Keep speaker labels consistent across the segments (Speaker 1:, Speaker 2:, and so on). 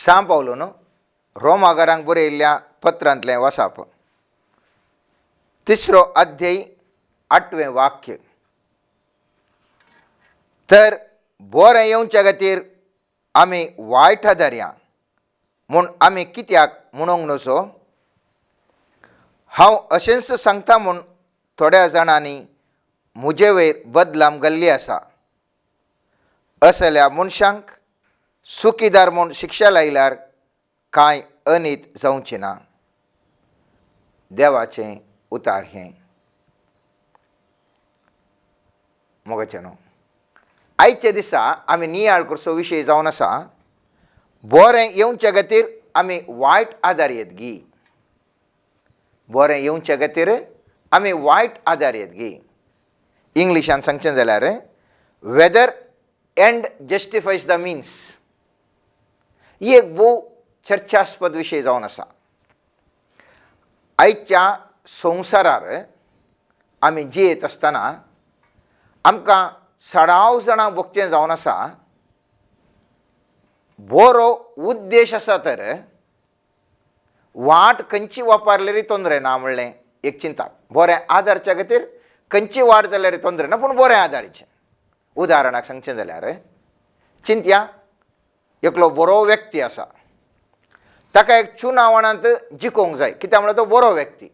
Speaker 1: सां पावलोन रोमाकारांक बरयल्ल्या पत्रांतलें वसाप 3रो अध्याय 8वें वाक्य. तर बरें येवच्या खातीर आमी वायट आदार्या म्हूण आमी कित्याक म्हणूंक नजो. हांव अशेंच सांगता म्हूण थोड्या जाणांनी म्हजे वयर बदलाम घाल्ली आसा. असल्या मनशांक सुखीदार म्हूण शिक्षा लायल्यार कांय अनीत जावचें ना. देवाचें उतार हें. मोगाचेनो आयच्या दिसा आमी नियाळ करचो विशय जावन आसा बरें येवच्या खातीर आमी वायट आदार येतगी. बरें येवच्या खातीर आमी वायट आदार येतगी. इंग्लिशान सांगचें जाल्यार वेदर एंड जस्टिफायज द मिन्स. ही एक भोव चर्चास्पद विशय जावन आसा. आयच्या संवसारार आमी जियेत आसतना आमकां सडाव जाणां भोगचें जावन आसा. बरो उद्देश आसा तर वाट खंयची वापरल्यारय तोंदरे ना म्हणलें एक चिंता. बरें आदारच्या खातीर खंयची वाट जाल्यार तोंदरे ना पूण बरें आदारीचें. उदाहरणाक सांगचें जाल्यार चिंतया एकलो बरो व्यक्ती आसा. ताका एक चुनावणांत जिखोवंक जाय कित्याक म्हळ्यार तो बरो व्यक्ती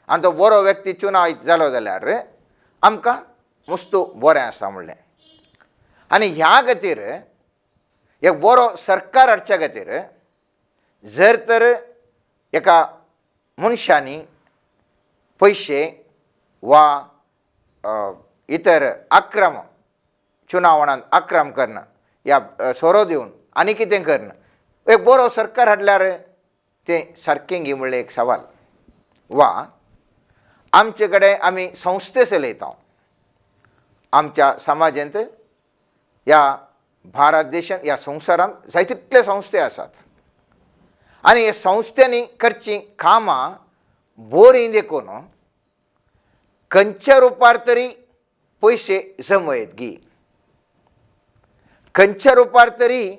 Speaker 1: आनी तो बरो व्यक्ती चुनाव जालो जाल्यार आमकां मस्तू बरें आसा म्हणलें. आनी ह्या खातीर एक बरो सरकार हाडच्या खातीर जर तर एका मनशांनी पयशे वा इतर अक्रम चुनावणांत अक्रम करणं या सोरो दिवन आनी कितें करणं एक बरो सरकार हाडल्यार तें सारकें गी म्हणलें एक सवाल. वा आमचे कडेन आमी संस्थे चलयता. आमच्या समाजांत ह्या भारत देशांत ह्या संवसारांत जाय तितले संस्थे आसात आनी हे संस्थेनी करचीं कामां बरीं देखून खंयच्या रुपार तरी पयशे जमयत गी. खंयच्या रुपार तरी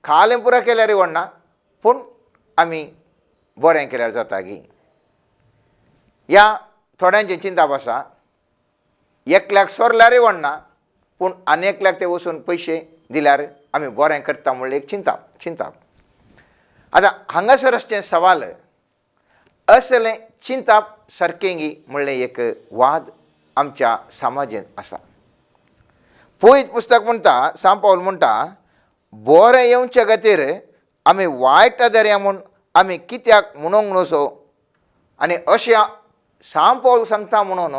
Speaker 1: खालें पुरो केल्यार व्हडना पूण आमी बरें केल्यार जाता गी. ह्या थोड्यांची चिंताप आसा एकल्याक सोरल्यारय व्हडना पूण आनी एकल्याक ते वचून पयशे दिल्यार आमी बरें करता म्हणलें एक चिंताप. आतां हांगासर असचें सवाल असलें चिंताप सारकें गी म्हणलें एक वाद आमच्या समाजांत आसा. पयत पुस्तक म्हणटा सां पावल म्हणटा बरें येवच्या खातीर आमी वायट आदार्या म्हूण आमी कित्याक म्हणूंक नजो. आनी अशें सां पावल सांगता म्हणून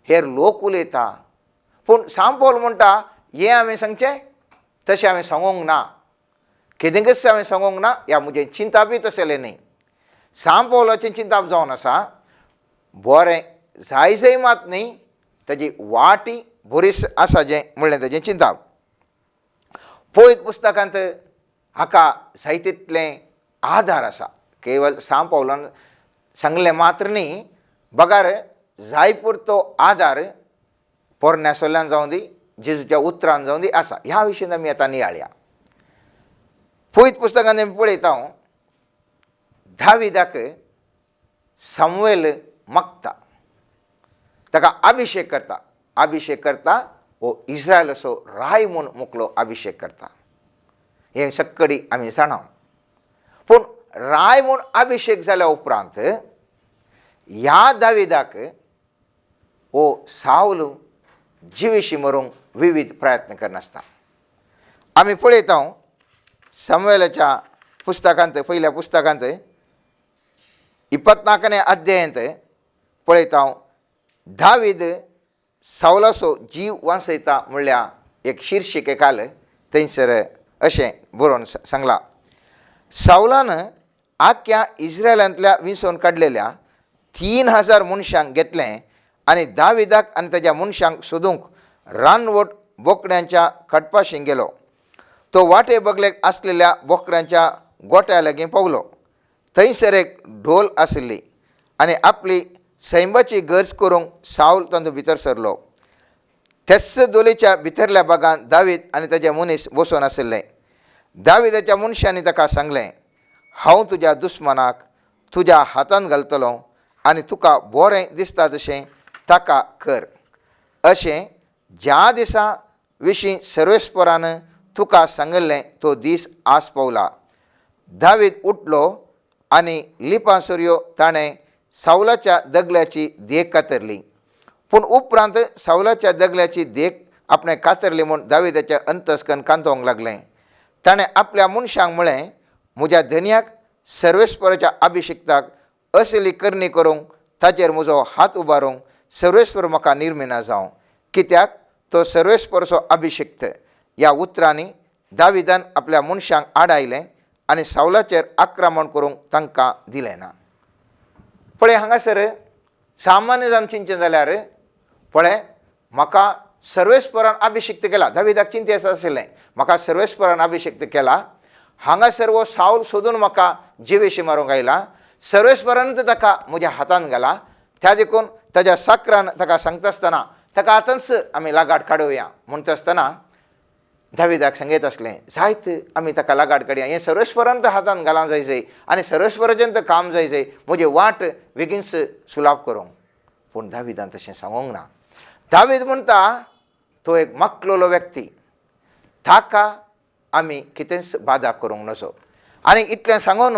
Speaker 1: हेर लोक उलयता पूण सां पावल म्हणटा हें हांवें सांगचें तशें हांवें सांगूंक ना. कितेंकच हांवें सांगूंक ना ह्या म्हजें चिंतापूय तशेलें न्ही. सां पावलाचें चिंताप जावन आसा बरें जाय मात न्ही ताजी वाटय बरीच आसा जें म्हणलें ताजें चिंताप. पयत पुस्तकांत हाका जाय तितलें आधार आसा. केवळ सां पावलान सांगलें मात्र न्ही बगार जाय पुरतो आधार पोरन्यासोल्यान जावं दी जेजूच्या उतरान जावं दी आसा. ह्या विशयान आमी आतां नियाळया. पयत पुस्तकांत आमी पळयता दाविदाक सामुएल मागता ताका अभिशेक करता हो इस्रायलाचो राय म्हूण मुखलो अभिशेक करता. हें सक्कडी आमी जाणां. पूण राय म्हूण अभिशेक जाल्या उपरांत ह्या दाविदाक हो साऊल जिवीशी मरूंक विविध प्रयत्न करनासता. आमी पळयता सामुएलाच्या पुस्तकांत पयल्या पुस्तकांत 24व्या अध्यायांत पळयता दावीद सावलाचो जीव वाचयता म्हणल्या एक शीर्षिकेखाल थंयसर अशें बरोवन सांगलां. सावलान आख्या इस्रायलांतल्या विंचून काडलेल्या 3000 मनशांक घेतलें आनी दाविदाक आनी ताच्या मनशांक सोदूंक रानवट बोकड्यांच्या खटपाशीं गेलो. तो वाटे बगलेक आसलेल्या बोकड्यांच्या गोट्या लागीं पावलो. थंयसर एक ढोल आशिल्ली आनी आपली सैमाची गरज करूंक साऊल तातूंत भितर सरलो. तेच दोलेच्या भितरल्या भागांत दावीद आनी ताचे मनीस बसून आशिल्ले. दाविदाच्या मनशांनी ताका सांगलें, हांव तुज्या दुस्मनाक तुज्या हातान घालतलो आनी तुका बरें दिसता तशें ताका कर. अशें ज्या दिसा विशीं सर्वेस्परान तुका सांगिल्लें तो दीस आसपावला. दावीद उठलो आनी लिपासुर्यो ताणें सावलाच्या दगल्याची देख कातरली. पूण उपरांत सावलाच्या दगल्याची देख आपणे कातरली म्हूण दाविदाच्या अंतस्कन कांतोवंक लागलें. ताणें आपल्या मनशांक म्हळें, म्हज्या धन्याक सर्वेस्पराच्या अभिशिक्ताक असली करणी करूंक ताचेर म्हजो हात उबारूंक सर्वेस्पर म्हाका निर्मिना जावं, कित्याक तो सर्वेस्परचो अभिशिक्त. ह्या उतरांनी दाविदान आपल्या मनशांक आड आयलें आनी सावलाचेर आक्रमण करूंक तांकां दिलें ना. पळय हांगासर सामान्य जावन चिंतचें जाल्यार पळय म्हाका सर्वेस्परान अभिशिक्त केला. दाविदाक चिंते आशिल्लें, म्हाका सर्वेस्परान अभिशिक्त केला. हांगासर हो सावल सोदून म्हाका जिवेशी मारूंक आयला. सर्वेस्परान ताका म्हज्या हातान घाला. त्या देखून ताज्या साकरान ताका सांगता आसतना ताका आतांच आमी लागाड काडुया म्हणटा आसतना दाविदाक सांगीत आसलें, जायत आमी ताका लागाड काडया. हें सर्वेस्परान हातान घालां जाय आनी सर्वेस्पराचें तें काम जाय म्हजें वाट बेगीनच सुलाभ करूंक. पूण दाविदान तशें सांगूंक ना. दावीद म्हणटा तो एक मागलोलो व्यक्ती, ताका आमी कितेंच बादा करूंक नजो. आनी इतलें सांगून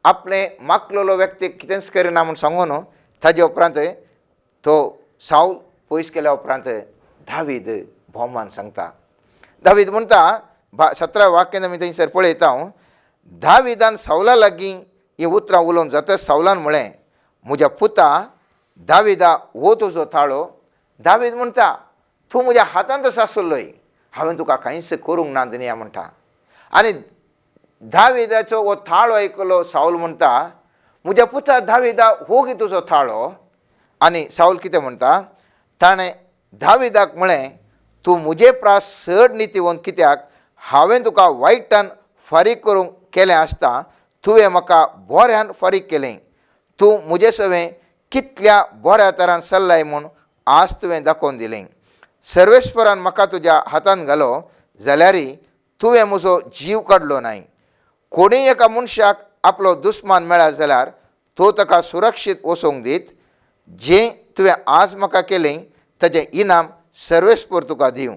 Speaker 1: आपणे मागलोलो व्यक्तीक कितेंच करिना म्हूण सांगून ताजे उपरांत तो सावल पयस केल्या उपरांत दावीद भोवमान सांगता. दावीद म्हणटा 17 वाक्यान आमी थंयसर पळयता, दाविदान सावला लागीं ही उतरां उलोवन जातच सावलान म्हळें, म्हज्या पुता दाविदा हो तुजो ताळो. दावीद म्हणटा, तूं म्हज्या हातांतच आसुल्लोय, हांवें तुका कांयच करूंक ना दुनिया म्हणटा. आनी दाविदाचो हो थाळो आयकलो सावल म्हणटा, म्हज्या पुता दाविदा हो गी तुजो थाळो. आनी सावल कितें म्हणटा, ताणें दाविदाक म्हळें, तूं म्हजे प्रास चड नितिवंत, कित्याक हांवें तुका वायटान फारीक करूंक केलें आसता तुवें म्हाका बऱ्यान फारीक केलें. तूं म्हजे सवें कितल्या बऱ्या तरान चल्लाय म्हूण आज तुवें दाखोवन दिलें. सर्वेस्परान म्हाका तुज्या हातान घालो जाल्यारय तुवें म्हजो जीव काडलो नाय. कोणूय एका मनशाक आपलो दुस्मान मेळ्ळा जाल्यार तो ताका सुरक्षीत वचोवंक दीत. जें तुवें आज म्हाका केलें ताचें इनाम सर्वेस्पर तुका दिवं.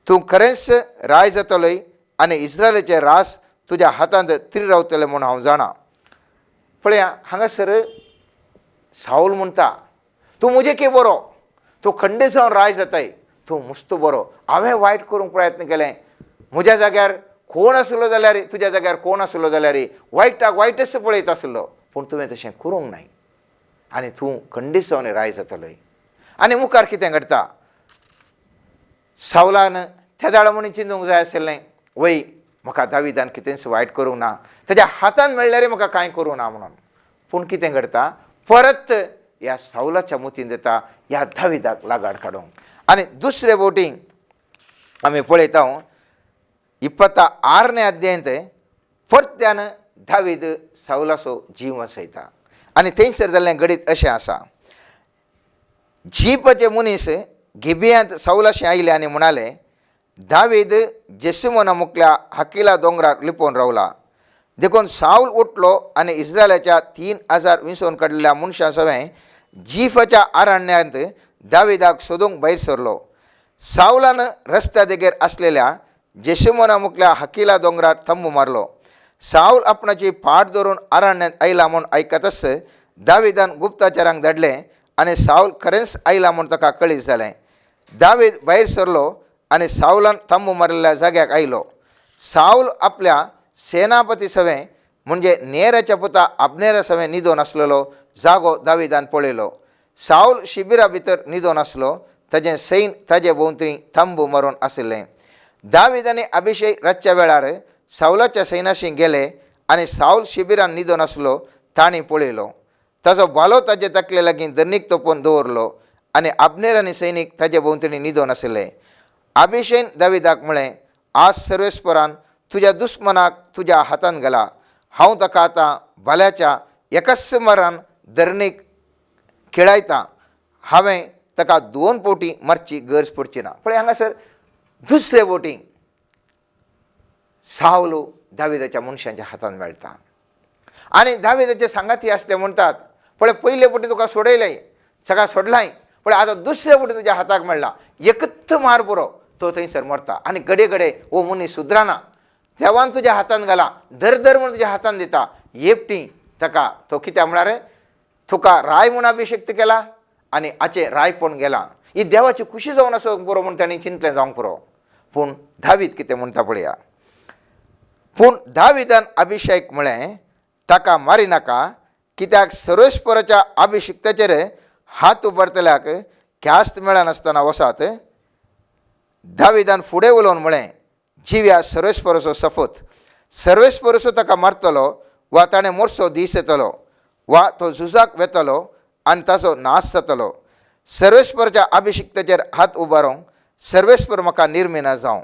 Speaker 1: तूं खरेंच राय जातलोय आनी इस्रायलाचें रास तुज्या हातांत त्री रावतलें म्हूण हांव जाणा. पळया हांगासर सावल म्हणटा, तूं म्हजे के बरो, तूं खंडे जावन राय जाताय, तूं मस्तो बरो. हांवें वायट करूंक प्रयत्न केलें, म्हज्या जाग्यार कोण आसलो जाल्यार, तुज्या जाग्यार कोण आसलो जाल्यार वायटाक वायटच पळयत आसलो, पूण तुवें तशें करूंक नाय आनी तूं खंडीत जावन राय जातलोय. आनी मुखार कितें घडटा, सावलान त्या दाळा म्हणून चिंतूंक जाय आसलें, वय म्हाका दाविदान कितेंच वायट करूंक ना, ताज्या हातान मेळ्ळ्यार म्हाका कांय करूं ना म्हणून. पूण कितें घडटा, परत ह्या सावलाच्या मुतीन देता ह्या दाविदाक लागाड काडूंक. आनी दुसरे बोटीन आमी पळयता 26 अध्यायांत परत्यान दावीद सावलाचो जीव वाचयता. आनी थंयसर जाल्लें घडीत अशें आसा, जीपाचे मनीस गिबेयांत सावलाशी आयले आनी म्हणाले, दावीद जेसुमोना मुखल्या हकिला दोंगरार लिपोवन रावला. देखून सावल उठलो आनी इस्रायलाच्या 3000 विंसोवन काडलेल्या मनशां सवें जीफाच्या अरण्यांत दाविदाक सोदूंक भायर सरलो. सावलान रस्त्या देगेर आसलेल्या जेसुमोना मुखल्या हकिला दोंगरार थंब मारलो. सावल आपणाची फाट धरून अरण्यांत आयला म्हूण आयकतच दाविदान गुप्ताचारांक धाडलें आनी सावल खरेंच आयला म्हूण ताका कळीत जालें. दावीद भायर सरलो आनी सावलान थंब मारिल्ल्या जाग्याक आयलो. सावल आपल्या सेनापती सवें म्हणजे नेराच्या पुता अब्नेरा सवें न्हिदोन आसलेलो जागो दाविदान पळयलो. सावल शिबिरा भितर न्हिदोन आसलो, ताजें सैन ताजे भोंवतणी थंब मारून आशिल्लें. दावीद आनी अभिशय रातच्या वेळार सावलाच्या सैनाशी गेले आनी सावल शिबिरान न्हिदोन आसलो तांणी पळयलो. ताजो बालो ताजे तकले लागीं धर्नीक तोपोवन दवरलो आनी अब्नेर आनी सैनीक ताजे भोंवतणी न्हिदोन आशिल्ले. अभिशयन दाविदाक म्हळें, आज सर्वेस्परान तुज्या दुस्मनाक तुज्या हातान घाला. हांव ताका आतां भल्याच्या एकाच मारान धर्नीक खिळायता. हांवें ताका 2 फावटी मारची गरज पडची ना. पळय हांगासर दुसरे फावटी सावलू दाविदाच्या मनशांच्या हातान मेळटा आनी दाविदाचे सांगाती आसले म्हणटात पळय पयले फावटी तुका सोडयलें सगळा सोडलाय पण आतां दुसरे फावटी तुज्या हाताक मेळ्ळा एकच मार पुरो तो थंयसर मरता आनी घडये घडये हो मनीस सुद्राना देवान तुज्या हातान घाला धर धर म्हणून तुज्या हातान दिता येपटी ताका तो कित्याक म्हळ्यार तुका राय म्हूण अभिषेक्त केला आनी हाचे रायपण गेला ही देवाची खुशी जावन आसोंक पुरो म्हूण ताणें चिंतलें जावंक पुरो पूण दावीद कितें म्हणटा पळया पूण दाविदान अभिषेक म्हळें ताका मारी नाका कित्याक सर्वेस्पराच्या अभिषिक्ताचेर हात उबारतल्याक ख्यास्त मेळनासतना वसात दाविदान फुडें उलोवन म्हळें जिव्या सर्वेस्पराचो सफोत सर्वेस्पराचो ताका मारतलो वा ताणें मोरचो दीस येतलो वा तो झुजाक वेतलो आनी ताचो नाश जातलो सर्वेस्पराच्या अभिषिक्ताचेर हात उबारूंक सर्वेस्पर म्हाका निर्मिना जावं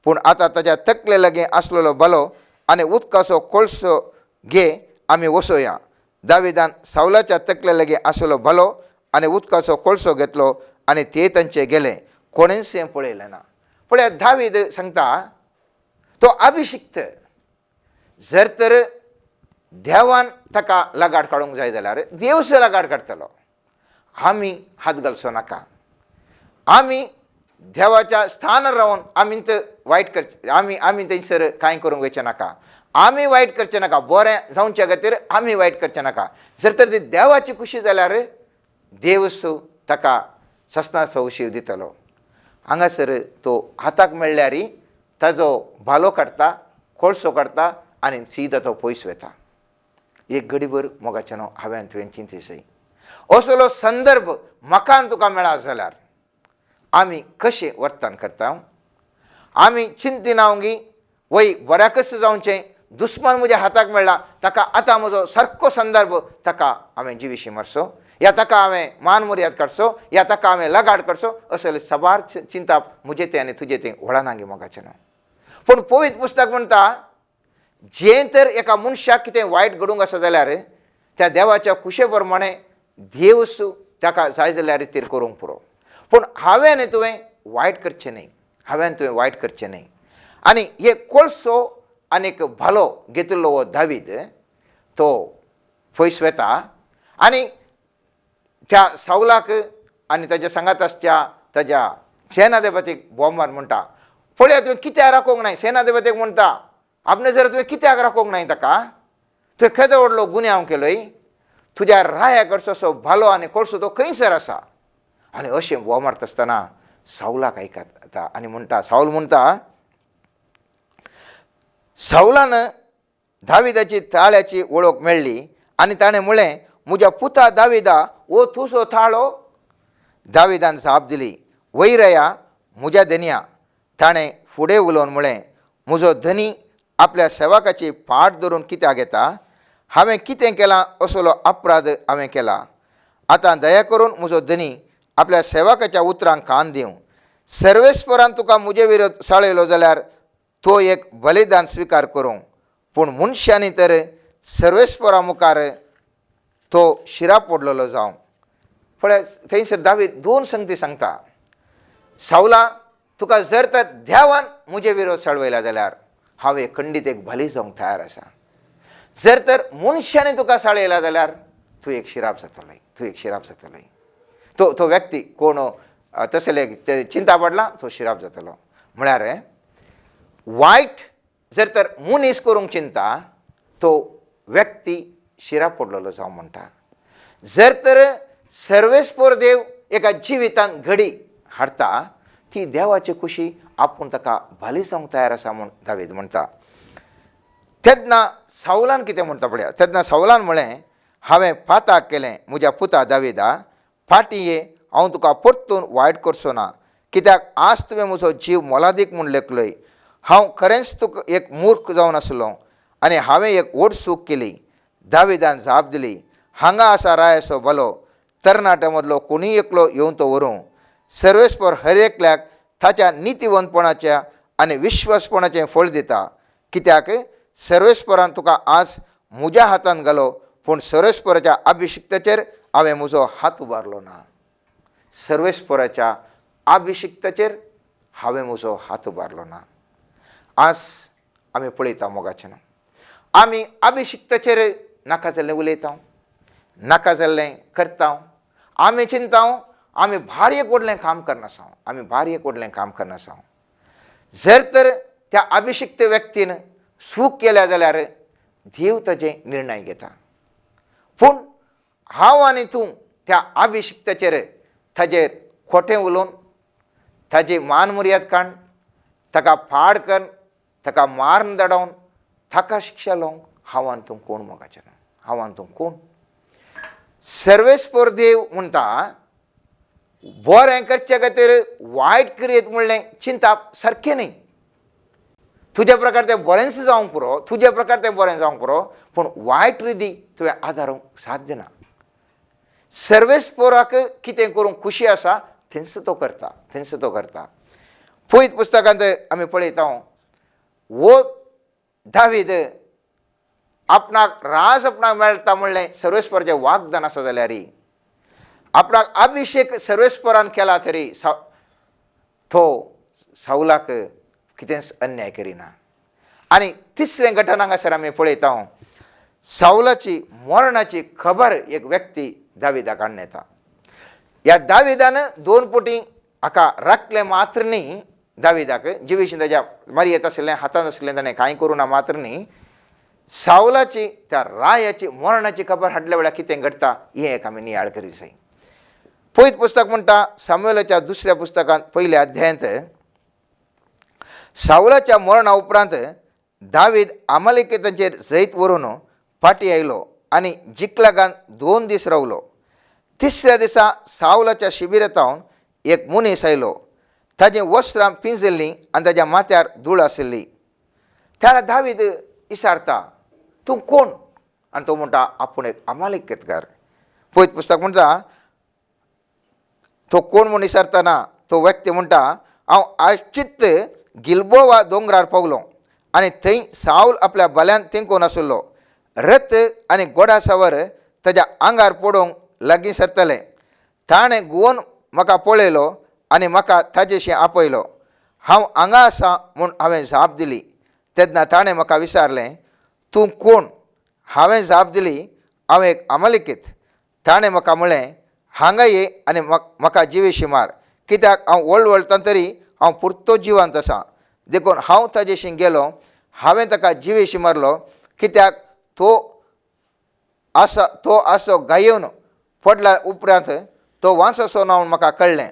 Speaker 1: पूण आतां ताच्या तकले लागीं आसलेलो बलो आनी उदकाचो कोळसो घे आमी वसोया दाविदान सावलाच्या तकले लागीं आसलो बलो आनी उदकाचो कोळसो घेतलो आनी ते तांचे गेले कोणेंच हें पळयलें ना पळयात दावीद सांगता तो अभिषिक्त जर तर देवान ताका लगाड काडूंक जाय जाल्यार देवच लगाड काडटलो आमी हात घालचो नाका आमी देवाच्या स्थानार रावन आमी वायट करचे आमी थंयसर कांय करूंक वयचे नाका आमी वायट करचें नाका बरें जावचे खातीर आमी वायट करचें नाका जर तर ती देवाची खुशी जाल्यार देवच ताका सस्नाचो उशीव दितलो हांगासर तो हाताक मेळ्ळ्यार ताजो भालो काडटा कोळसो काडटा आनी सीदा तो पयस वता एक घडीभर मोगाचें हांवें तुवें चिंतसय असलो संदर्भ म्हाका तुका मेळा जाल्यार आमी कशें वर्तन करता आमी चिंतिनावंगी वय बऱ्याकच जावचें दुस्मान म्हज्या हाताक मेळ्ळा ताका आतां म्हजो सारको संदर्भ ताका हांवें जिवीशी मारचो या ताका हांवें मान मर्याद काडचो या ताका हांवें लगाड काडचो असले सबार चिंताप म्हजें तें आनी तुजें तें वळनांगी मोगाचें न्हू पूण पवित्र पुस्तक म्हणटा जें तर एका मनशाक कितें वायट घडूंक आसा जाल्यार त्या देवाच्या खुशे प्रमाणे देवच ताका जाय जाल्या रितीर करूंक पुरो पूण हांवें तुवें वायट करचें न्ही हांवें तुवें वायट करचें न्ही आनी हे कोळसो आनीक भालो घेतिल्लो हो दावीद तो पयस वता आनी त्या सावलाक आनी ताच्या सांगाताच्या ताच्या सेनाधिपतीक बोंबार म्हणटा पळया तुवें कित्याक राखोंक नाय सेनाधिपतीक म्हणटा आपणे जर तुवें कित्याक राखोंक नाय ताका तुवें केदो व्हडलो गुन्यांव हांव केलोय तुज्या राया कडचो असो भालो आनी कोळसो तो खंयसर आसा आनी अशें बोमारता आसतना सावलाक आयकता आनी म्हणटा सावल म्हणटा सावलान दाविदाची ताळ्याची वळख मेळ्ळी आनी ताणें म्हळें म्हज्या पुता दाविदा ओ तुजो ताळो दाविदान जाप दिली वैरया म्हज्या धन्या ताणें फुडें उलोवन म्हळें म्हजो धनी आपल्या सेवकाची फाट धरून कित्याक घेता हांवें कितें केलां असलो अपराध हांवें केला आतां दया करून म्हजो धनी आपल्या सेवकाच्या उतरांक कान दिवं सर्वेस्परान तुका म्हजे विरोध साळयलो जाल्यार तो एक बलिदान स्विकार करूं पूण मनशांनी तर सर्वेस्परा मुखार तो शिरा पडलेलो जावं पळय थंयसर दावीद दोन संगती सांगता सावला तुका जर तर देवान म्हजे विरोध साळवयला जाल्यार हांव खंडीत एक बली जावंक तयार आसा जर तर मनशांनी तुका साळयला जाल्यार तूं एक शिराप जातलोय तो व्यक्ती कोण तसले चिंता पडला तो शिराप जातलो म्हळ्यार वायट जर तर मनीस करूंक चिंता तो व्यक्ती शिराप पडलेलो जावं म्हणटा जर तर सर्वेस्पर देव एका जिवितान घडी हाडटा ती देवाची खुशी आपूण ताका भाली जावंक तयार आसा म्हूण दावीद म्हणटा तेन्ना सावलान कितें म्हणटा पळया तेन्ना सावलान म्हळें हांवें पाताक केलें म्हज्या पुता दाविदा फाटीं ये हांव तुका परतून वायट करचो ना कित्याक आज तुवें म्हजो जीव मोलादीक म्हूण लेखलोय हांव खरेंच तुका एक मूर्ख जावन आसलो आनी हांवें एक व्हड चूक केली दाविदान जाप दिली हांगा आसा रायाचो बलो तरणाट्या मदलो कोणूय एकलो येवन तो व्हरूं सर्वेस्पर हर एकल्याक ताच्या नितीवंतपणाच्या आनी विश्वासपणाचें फळ दिता कित्याक सर्वेस्परान तुका आज म्हज्या हातान घालो पूण सर्वेस्पराच्या अभिषिक्ताचेर हांवें म्हजो हात उबारलो ना सर्वेस्पराच्या अभिषिक्ताचेर हांवें म्हजो हात उबारलो ना आज आमी पळयता मोगाचें आमी अभिशिक्ताचेर नाका जाल्लें उलयता नाका जाल्लें करता आमी चिंता आमी भार्येक व्हडलें काम करनासा आमी भार्येक व्हडलें काम करनासा जर तर त्या अभिशिक्त व्यक्तीन चूक केल्या जाल्यार देव ताजे निर्णय घेता पूण हांव आनी तूं त्या अभिशिक्ताचेर ताजेर खोटें उलोवन ताजी मान मर्याद काडून ताका पाड कर ताका मारून दडोवन ताका शिक्षा लावंक हांव आनी तूं कोण मोगाचें हांव आनी तूं कोण सर्वेस्पर देव म्हणटा बरें करचे खातीर वायट करीत म्हणलें चिंताप सारकें न्ही तुज्या प्रकार तें बरेंच जावंक पुरो तुज्या प्रकार तें बरें जावंक पुरो पूण वायट रिती तुवें आदारूंक साध्य ना सर्वेस्पराक कितें करूंक खुशी आसा थंयच तो करता पयत पुस्तकांत आमी पळयता वो दावीद आपणाक राज आपणाक मेळटा म्हणलें सर्वेस्पराचें वाग्दान आसा जाल्यार आपणाक अभिषेक सर्वेस्परान केला तरी तो साऊलाक कितेंच अन्याय करिना आनी तिसरें घटना हांगासर आमी पळयता साऊलाची मरणाची खबर एक व्यक्ती दाविदाक हाडून येता ह्या दाविदान 2 फावटी हाका राखलें मात्र न्ही दाविदाक जिवीशीं ताज्या मर्येत आशिल्लें हातांत आशिल्लें ताणें कांय करूं ना मात्र न्ही साऊलाची त्या रायाची मरणाची खबर हाडल्या वेळार कितें घडटा हें एक आमी नियाळ करीत जाय पयत पुस्तक म्हणटा सामुएलाच्या 2ऱ्या पुस्तकांत 1ल्या अध्यायांत साऊलाच्या मरणा उपरांत दावीद अमालेकितांचेर जैत व्हरून फाटीं आयलो आनी जिकलागान 2 दीस रावलो 3ऱ्या दिसा साऊलाच्या शिबिरांतावन एक मनीस आयलो ताजें वस्त्रां पिंजल्लीं आनी ताज्या माथ्यार धूळ आशिल्ली त्या दावीद विचारता तूं कोण आनी तो म्हणटा आपूण एक अमालेकितकार पयत पुस्तक म्हणटा तो कोण म्हूण विचारतना तो व्यक्ती म्हणटा हांव आश्चित्त गिलबोवा दोंगरार पावलो आनी थंय साऊल आपल्या बल्यान तेंकोन आशिल्लो रथ आनी घोडासावर ताज्या आंगार पडोवंक लागीं सरतलें ताणें घुंवोन म्हाका पळयलो आनी म्हाका ताजेशी आपयलो हांव हांगा आसां म्हूण हांवें जाप दिली तेन्ना ताणें म्हाका विचारलें तूं कोण हांवें जाप दिली हांव एक अमालेकीत ताणें म्हाका म्हणलें हांगा ये आनी म्हाका जिवेशी मार कित्याक हांव वळवळटा तरी हांव पुरतो जिवंत आसां देखून हांव ताजेशी गेलो हांवें ताका जिवेशी मारलो कित्याक तो आसो गायेवन पडला उपरांत तो वांसो नावन म्हाका कळ्ळें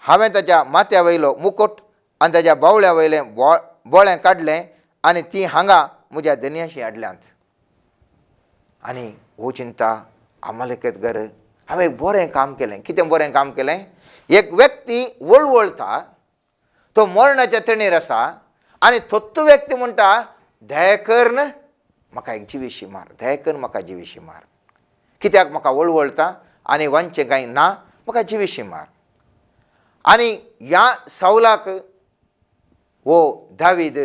Speaker 1: हांवें ताच्या माथ्या वयलो मुकुट आनी ताज्या बावळ्या वयलें बोळें काडलें आनी ती हांगा म्हज्या धन्याशी हाडल्यांत आनी हो चिंता अमालेकितकार हांवें एक बरें काम केलें कितें बरें काम केलें एक व्यक्ती वळवळटा तो मरणाच्या तणेर आसा आनी तोच व्यक्ती म्हणटा दया कर म्हाका एक जिवेशी मार दया कर म्हाका जिवेशी मार कित्याक म्हाका वळवळटा आनी वांचें कांय ना म्हाका जिवेशी मार आनी ह्या साऊलाक हो दावीद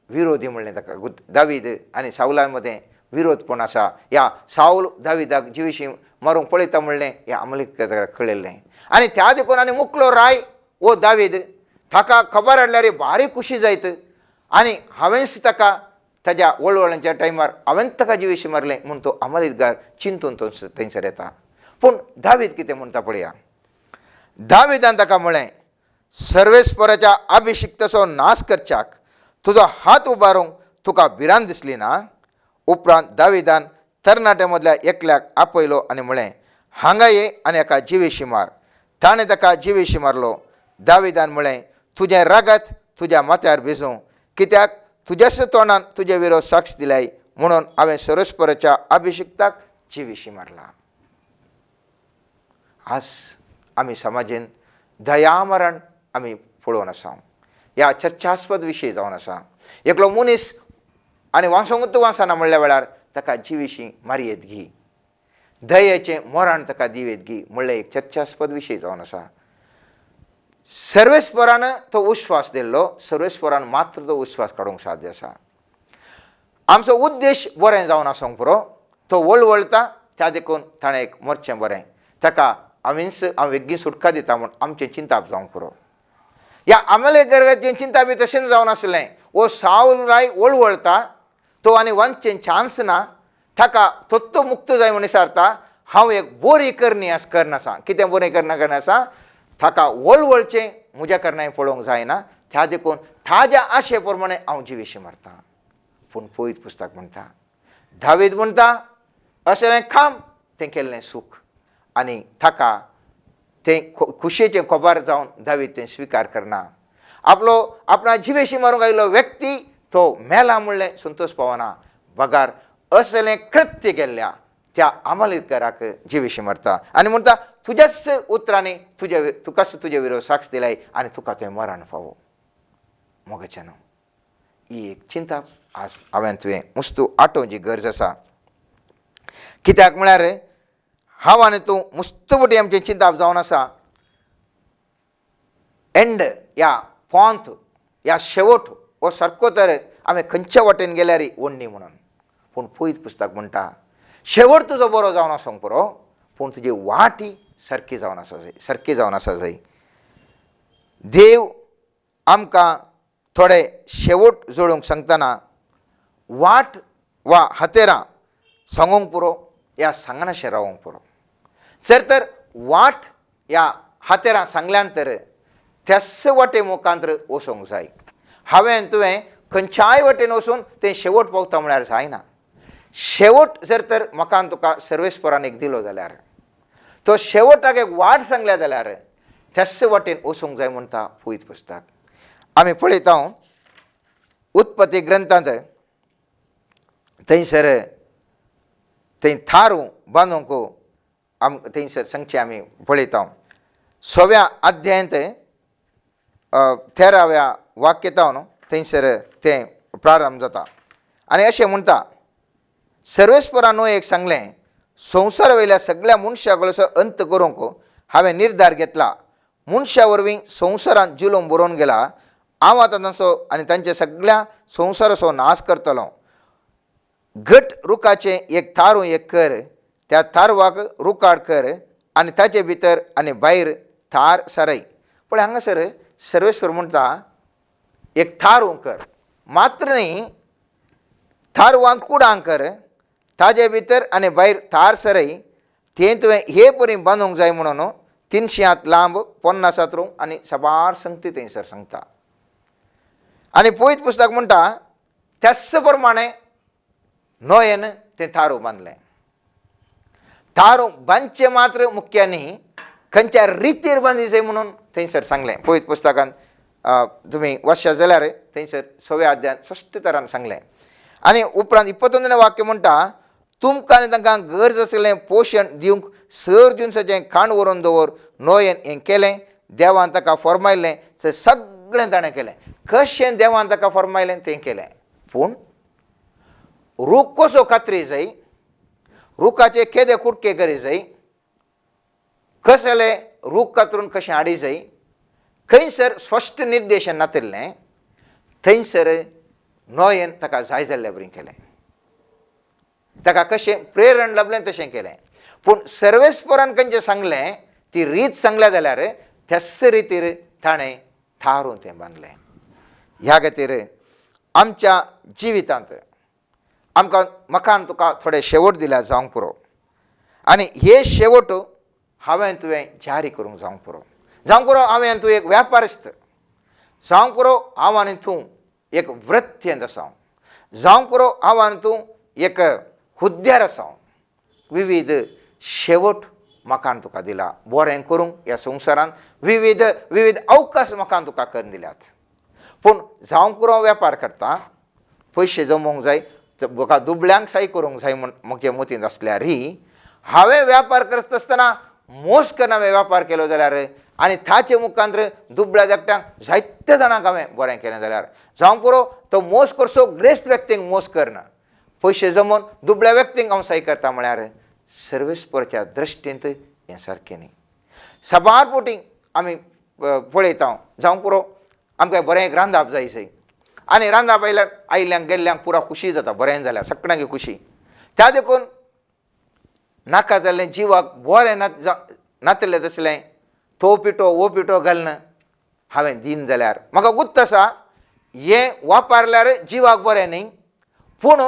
Speaker 1: विरोधी म्हणलें ताका दावीद आनी साऊला मदें विरोधपण आसा ह्या साऊल दाविदाक जिवेशी मारूंक पळयता म्हणलें ह्या अमालेकिताक कळयल्लें आनी त्या देखून आनी मुकलो राय हो दावीद ताका खबर हाडल्यार भारी खुशी जायत आनी हांवेंच ताका ताज्या वळवळांच्या टायमार हांवें ताका जिवेशी मारलें म्हूण तो अमालेकितकार चिंतून तो थंयसर येता पूण दावीद कितें म्हणटा पळया दाविदान ताका म्हळें सर्वेस्पराच्या अभिशिक्ताचो नाश करच्याक तुजो हात उबारूंक तुका भिरांत दिसली ना उपरांत दाविदान तरणाट्या मदल्या एकल्याक आपयलो आनी म्हळें हांगा ये आनी हाका जिवेशी मार ताणें ताका जिवेशी मारलो दाविदान म्हळें तुजें रगत तुज्या माथ्यार भिजूं कित्याक तुज्याच तोंडान तुजे विरोध साक्ष दिल्याय म्हणून हांवें सर्वेस्पराच्या अभिशिक्ताक जिवेशी मारला आज आमी समाजेन दयामरण आमी पळोवन आसा ह्या चर्चास्पद विशय जावन आसा एकलो मनीस आनी वांसोंगूच वांसना म्हणल्या वेळार ताका जिवेशी मारयेत घी दयेचें मरण ताका दिवेत घी म्हणलें एक चर्चास्पद विशय जावन आसा सर्वेस्परान तो उस्वास दिल्लो सर्वेस्परान मात्र तो उस्वास काडूंक साध्य आसा आमचो उद्देश बरें जावन आसूंक पुरो तो वळवळटा त्या देखून ताणें एक मरचें बरें ताका हांव वेगळी सुटका दिता म्हूण आमचें चिंताप जावंक पुरो ह्या अमालेकिताचें चिंता बी तशेंच जावन आसलें ओ सावराय वळवळता तो आनी वंचेन चान्स ना ताका तत्तो मुक्त जाय म्हूण विचारता हांव एक बोरी करणी करना आसा कितें बोरें करना आसा ताका वळवळचें म्हज्या कडल्यान पळोवंक जायना त्या देखून ताज्या आशे प्रमाणे हांव जिवीशी मारतां. पूण पवित्र पुस्तक म्हणटा दावीद म्हणटा असलें काम तें केल्लें सूख आनी ताका तें खुशेचें खबर जावन दावीद तें स्विकार करना. आपणा जिवेशी मारूंक आयिल्लो व्यक्ती तो मेला म्हणलें संतोश पावना बगार असलें कृत्य केल्ल्या त्या अमलीकराक जिवेशी मारता आनी म्हणटा तुज्याच उतरांनी तुकाच तुजे विरोध साक्ष दिलाय आनी तुका तें मरण फावो. मोगाचें ही एक चिंता आज हांवें तुवें मुस्तू आटोवची गरज आसा. कित्याक म्हळ्यार हांव आनी तूं मुस्तुबटी आमची चिंता जावन आसा एंड या पॉंत या शेवट हो सारको तर हांवें खंयच्या वटेन गेल्यार वडणी म्हणून. पूण पवित्र पुस्तक म्हणटा शेवट तुजो बरो जावन आसूंक पुरो पूण तुजी वाट ही सारकी जावन आसा जाय. देव आमकां थोडे शेवट जोडूंक सांगतना वाट वा हातेरां सांगूंक पुरो या सांगनाशें रावूंक पुरो. जर तर वाट या हातेरां सांगल्यान तर त्याच वाटे मुखांतर वचोंक जाय. हांवें तुवें खंयच्याय वटेन वचून तें शेवट पावता म्हळ्यार जायना. शेवट जर तर म्हाका तुका सर्वेस्परान एक दिलो जाल्यार तो शेवटाक एक वाट सांगल्या जाल्यार त्याच वाटेन वचूंक जाय म्हणटा पवित्र पुस्तक. आमी पळयता उत्पत्ती ग्रंथांत थंयसर थंय थारू बांदूंक थंयसर सांगचें आमी पळयता 6व्या अध्यायांत 13व्या वाक्यतावन थंयसर तें प्रारंभ जाता आनी अशें म्हणटा सर्वेस्परान एक सांगलें संवसारा वयल्या सगळ्या मनशां कडसो अंत करूंक हांवें निर्धार घेतला. मनशां वरवीं संवसारांत जुलूम बरोवन गेला. हांव आतां तांचो आनी तांच्या सगळ्या संवसाराचो नाश करतलो. घट रुखाचें एक थारू एक कर त्या थारवाक रुखाड कर आनी ताचे भितर आनी भायर थार सारय. पण हांगासर सर्वेस्वर म्हणटा एक थारू कर मात्र न्ही थारवांक कुडांक कर ताजे भितर आनी भायर थार सरय तें तुवें हे परी बांदूंक जाय म्हणून 300 हात लांब 50 हात रूंद आनी सबार संगती थंयसर सांगता. आनी पवित्र पुस्तक म्हणटा त्याच प्रमाणे नोयेन तें थारू बांदलें. थारू बांदचें मात्र मुख्य न्ही खंयच्या रितीर बांदिचें म्हणून थंयसर सांगलें. पवित्र पुस्तकांत तुमी वाचशात जाल्यार थंयसर 6व्या अध्यायांत स्पश्ट तरान सांगलें. आनी उपरांत 21वें वाक्य म्हणटा तुमकां आनी तांकां गरज आसलें पोशण दिवंक सर जुन्साचें खाण व्हरून दवर. नोयेन हें केलें. देवान ताका फरमायलें तें सगळें ताणें केलें. कशें देवान ताका फरमायलें तें केलें. पूण रूख कसो कातरी जाय रुखाचे केदे कुडके करी जाय कसले रूख कातरून कशें हाडी जाय खंयसर स्पश्ट निर्देशन नातिल्लें. थंयसर नोयेन ताका जाय जाल्ल्या बरी केलें. ताका कशें प्रेरण लाभलें तशें केलें. पूण सर्वेस्परान खंयचें सांगलें ती रीत सांगल्या जाल्यार त्याच रितीर ताणें थारून तें बांदलें. ह्या खातीर आमच्या जिवितांत आमकां म्हाका तुका थोडे शेवट दिल्यार जावंक पुरो आनी हे शेवट हांवें तुवें जारी करूंक जावंक पुरो हांवें तूं एक व्यापारस्त जावंक पुरो हांव आनी तूं एक वृत्त्यंत आसां जावंक पुरो हांव आनी तूं एक हुद्द्यार आसां. विविध शेवट म्हाका तुका दिला बरें करूंक ह्या संवसारांत विविध अवकाश म्हाका तुका करून दिल्यात. पूण जावंक पुरो वेपार करता पयशे जमोवंक जाय म्हाका दुबळ्यांक साय करूंक जाय म्हूण म्हजे मतींत आसल्यार हांवें वेपार करता आसतना मोस करून हांवें वेपार केलो जाल्यार आनी ताचे मुखांतर दुबळ्या धाकट्यांक जायत्या जाणांक हांवें बरें केलें जाल्यार जावंक पुरो तो मोस करचो ग्रेस्त व्यक्तींक मोस करना. पयशे जमोवन दुबळ्या व्यक्तींक हांव साय करता म्हळ्यार सर्वेस्पराच्या दृश्टींत हें सारकें न्ही. सबार पोटी आमी पळयता जावंक पुरो आमकां बरें एक रांदप जाय सै आनी रांदप आयल्यांक गेल्ल्यांक पुरो खुशी जाता बरें जाल्यार सगळ्यांक खुशी. त्या देखून नाका जाल्लें जिवाक बरें नातलें तसलें तो पिठो वो पिठो घालना हांवें दीन जाल्यार म्हाका गुत्त आसा हे वापरल्यार जिवाक बरें न्ही, पूण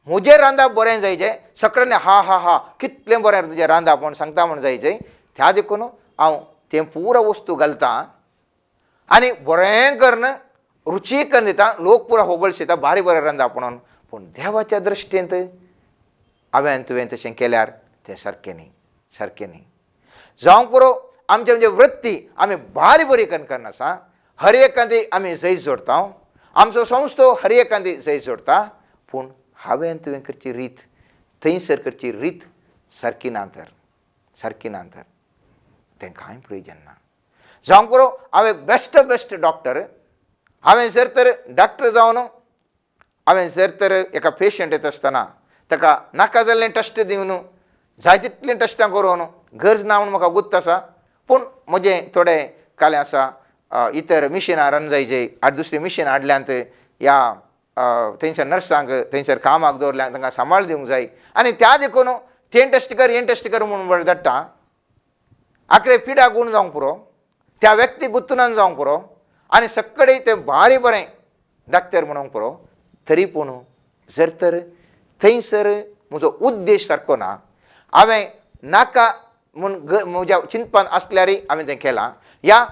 Speaker 1: म्हजें रांदप बरें जायचें, सगळ्यांनी हा हा हा कितलें बरें तुजें रांदप म्हूण सांगता म्हूण जायचें, त्या देखून हांव तें पुरो वस्तू घालतां आनी बरें करून रुचीक करून दिता, लोक पुरो होगळशिता भारी बरें रांदप म्हणून. पूण देवाच्या दृश्टींत हांवें तुवें तशें केल्यार तें सारकें न्ही, सारकें न्ही. जावंक पुरो आमचे म्हणजे वृत्ती आमी बारी बरी करून करनासा, हर एकांदी आमी जैस जोडटा, आमचो संस्थो हर एकांदी जैस जोडटा, पूण हांवें तुवें करची रीत, थंयसर करची रीत सारकी ना तर, सारकी ना तर तें कांय प्रयोजन ना. जावंक पुरो हांवें बेस्ट डॉक्टर, हांवें जर तर डॉक्टर जावन हांवें जर तर एका पेशंट येता आसतना ताका नाका जाल्लें टेस्ट दिवन जाय तितलें टेस्टां करून गरज ना म्हूण म्हाका गुत्त आसा, पूण म्हजें थोडें कालें आसा, इतर मिशिनां रन जायचे, दुसरी मिशीन हाडल्यांत ह्या थंयसर नर्सांक थंयसर कामाक दवरल्यांक तांकां सांबाळ दिवंक जाय, आनी त्या देखून तें टेस्ट कर हें टेस्ट कर म्हणून बरें धाडटा. आखरे पिड्याक गूण जावंक पुरो, त्या व्यक्ती गुत्तुनान जावंक पुरो, आनी सक्कडे तें भारी बरें डाक्टर म्हणूंक पुरो. तरी पूण जर तर थंयसर म्हजो उद्देश सारको ना, हांवें नाका म्हूण म्हज्या चिंतपान आसल्यारय हांवें तें केलां, या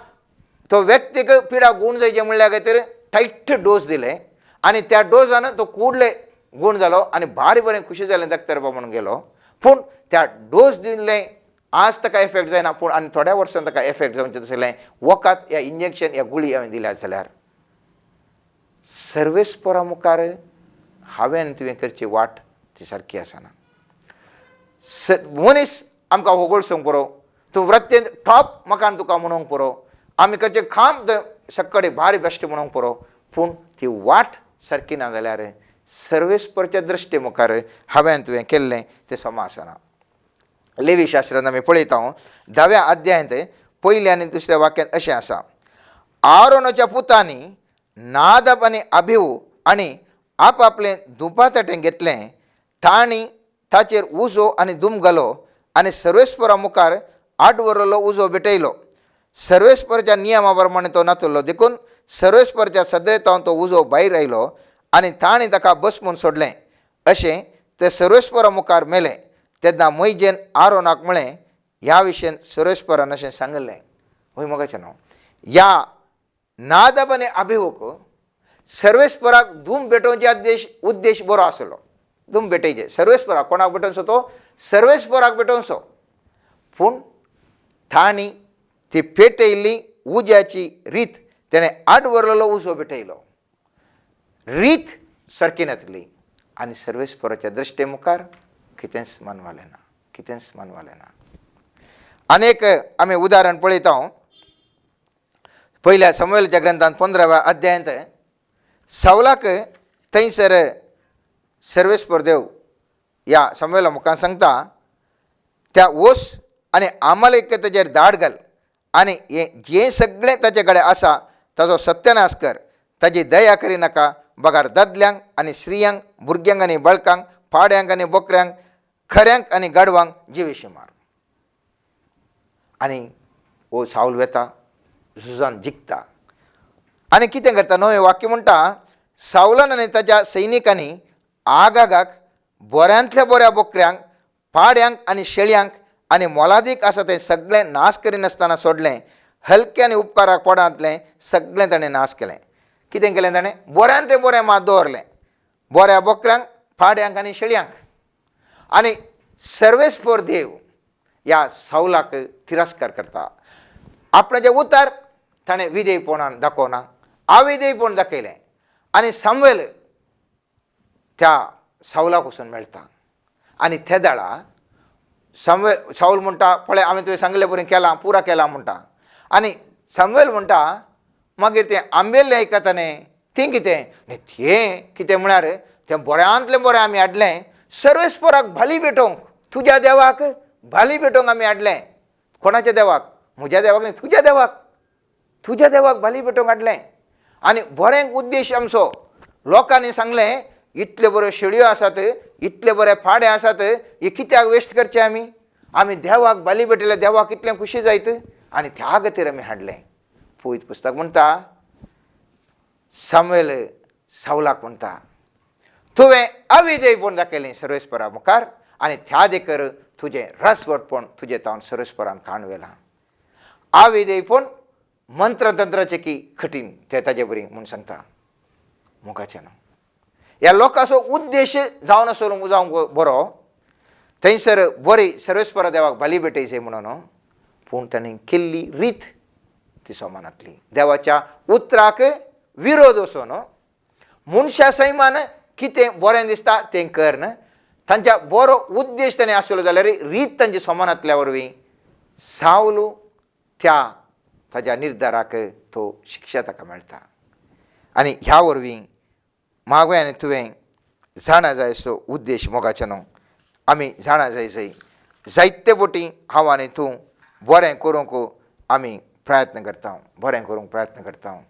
Speaker 1: तो व्यक्तीक पिडा गूण जायचे म्हणल्या खातीर टायट डोस दिले आनी त्या डोजान तो कुडले गूण जालो आनी भारी बरें खुशी जालें डाक्टर बाबा म्हणून गेलो. पूण त्या डोस दिल्लें आज ताका एफेक्ट जायना, पूण आनी थोड्या वर्सां ताका एफेक्ट जावचें तसलें वखद ह्या इंजेक्शन ह्या गुळी हांवें दिल्यात जाल्यार सर्वेस्परा मुखार हांवें तुवें करची वाट ती सारकी आसना. मनीस आमकां होगळसूंक पुरो, तूं वृत्तेंत टॉप मकान तुका म्हणूंक पुरो, आमी खंयचे खांब सक्कडे भारी बेश्ट म्हणूंक पुरो, पूण ती वाट सारकी ना जाल्यार सर्वेस्परच्या दृश्टे मुखार हांवें तुवें केल्लें तें सम आसना. लेवी शास्त्रांत आमी पळयता 10व्या अध्यायांत पयल्या आनी दुसऱ्या वाक्यांत अशें आसा, आरोनाच्या पुतांनी नादाब आनी अभिऊ आनी आपआपलें धुपाताटें घेतलें, तांणी ताचेर उजो आनी धूम घालो आनी सर्वेस्परा मुखार आडवरलो उजो भेटयलो. सर्वेस्पराच्या नियमा प्रमाणे तो नाचलो, देखून सर्वेस्पराच्या सदरेतावन तो उजो भायर आयलो आनी तांणी ताका बसमून सोडलें. अशें ते सर्वेस्परा मुखार मेलें. तेन्ना मोइजेन आरोनाक म्हळें, ह्या विशयेन सर्वेस्परान अशें सांगलें. हय मोगाचें न्हू, ह्या नादाब आनी अभिऊक सर्वेस्पराक धूम भेटोवचे उद्देश बरो आसलो, धूम भेटयचे सर्वेस्पराक. कोणाक भेटोवचो तो? सर्वेस्पराक भेटोवचो. पूण तांणी ती पेटयल्ली उज्याची रीत, तेणें आडवरलेलो उजो भेटयलो, रीत सारकी नातली आनी सर्वेस्पराच्या दृश्टे मुखार कितेंच मानवालें ना, कितेंच मानवालें ना. आनीक आमी उदाहरण पळयता. पयल्या शमुएलाच्या ग्रंथांत 15व्या अध्यायांत सावलाक थंयसर सर्वेस्पर देव ह्या शमुएला मुखार सांगता, त्या वोस आनी आमालेक तेजेर धाड घाल आनी जें सगळें ताचे कडेन आसा ताचो सत्यानाश कर. ताची दया करिनाका. बगार दादल्यांक आनी स्त्रियांक, भुरग्यांक आनी बाळकांक, पाड्यांक आनी बोकऱ्यांक, खऱ्यांक आनी गाडवांक जिवेशी मार. आनी हो सावल वेता, झुजान जिखता आनी कितें करता? नवें वाक्य म्हणटा, सावलान आनी ताच्या सैनिकांनी आगागाक बऱ्यांतल्या बऱ्या बोकऱ्यांक, पाड्यांक आनी शेळयांक आनी मोलादीक आसा तें सगळें नाश करिनासतना सोडलें. हलकें आनी उपकाराक पडांतलें सगळें ताणें नाश केलें. कितें केलें ताणें? बऱ्यांतलें बरें मात दवरलें, बऱ्या बोकऱ्यांक, पाड्यांक आनी शेळयांक. आनी सर्वेस्पर देव ह्या सावलाक तिरस्कार करता. आपणें जें उतार ताणें विधेयपणान दाखोवना, अविधेयपण दाखयलें. आनी सामुएल त्या सावलाक वचून मेळटा आनी त्या दाळा सावल म्हणटा, पळय हांवें तुवें सांगलें बरें केलां, पुरा केलां म्हणटा. आनी सामुएल म्हणटा, मागीर तें आंबेल्लें आयकता न्ही, तें कितें? तें कितें म्हळ्यार तें बऱ्यांतलें बरें आमी हाडलें, सर्वेस्पराक भाली भेटोवंक, तुज्या देवाक भाली भेटोवंक आमी हाडलें. कोणाच्या देवाक? म्हज्या देवाक न्ही, तुज्या देवाक, तुज्या देवाक भाली भेटोवंक हाडलें. आनी बरें उद्देश आमचो. लोकांनी सांगलें, इतल्यो बऱ्यो शेळयो आसात, इतले बरे पाडे आसात, हे कित्याक वेस्ट करचे आमी? आमी देवाक भाली भेटयल्या देवाक कितलें खुशी जायत. आनी त्या खातीर आमी हाडलें. पवित्र पुस्तक म्हणटा, सामुएल सावलाक म्हणटा तुवें अविधेयपण दाखयलें सर्वेस्परा मुखार आनी त्या देकर तुजें रसवटपण तुजें तावन सर्वेस्परान काणवेलां. अविधेयपण मंत्रतंत्राचें की कठीण तें ताजे बरी म्हूण सांगता मुखाचें नांव. ह्या लोकांचो उद्देश जावन आसलो जावंक बरो थंयसर बरी सर्वेस्परा देवाक बली भेटयचे म्हणून पूण ताणें केल्ली रीत ती सोमानातली. देवाच्या उतराक विरोध वचून मनशा सैमान कितें बरें दिसता तें करन तांच्या बरो उद्देश ताणें आसलो जाल्यार रीत तांची सोमानातल्या वरवीं सावलो त्या ताच्या निर्धाराक तो शिक्षा ताका मेळटा. आनी ह्या वरवीं मागोय आनी तुवें जाणा जाय असो उद्देश मोगाचो न्हू. आमी जाणा जाय जायते बोटी हांव आनी तूं बरें करूंक आमी प्रयत्न करता, बरें करूंक प्रयत्न करता.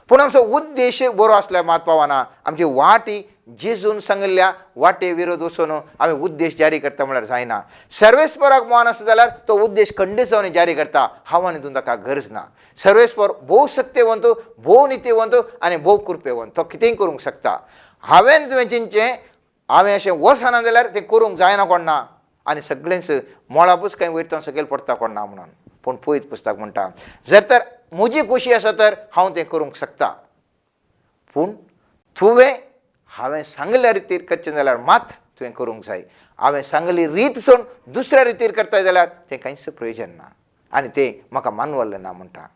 Speaker 1: पूण आमचो उद्देश बरो आसल्यार मात पावना. आमची वाटी जेजून सांगिल्ल्या वाटे विरोध वचून आमी उद्देश जारी करता म्हळ्यार जायना. सर्वेस्पराक मोन आसा जाल्यार तो उद्देश खंडीत जावन जारी करता. हांव आनी तूं ताका गरज ना. सर्वेस्पर भोव सत्यवंत, भोव नितीवंत आनी भोव कृपेवंत. तो कितेंय करूंक शकता. हांवें तुवें चिंतचें हांवें अशें वचना जाल्यार तें करूंक जायना कोण ना आनी सगळेंच मोळापूच खंय वयर सकयल पडटा कोण ना म्हणून. पूण पळयत पुस्तक म्हणटा जर तर म्हजी खोशी आसा तर हांव तें करूंक शकता. पूण तुवें हांवें सांगल्या रितीर करचें जाल्यार मात तुवें करूंक जाय. हांवें सांगली रीत सोडून दुसऱ्या रितीर करता जाल्यार तें कांयच प्रयोजन ना आनी तें म्हाका मानवल्लें ना म्हणटा.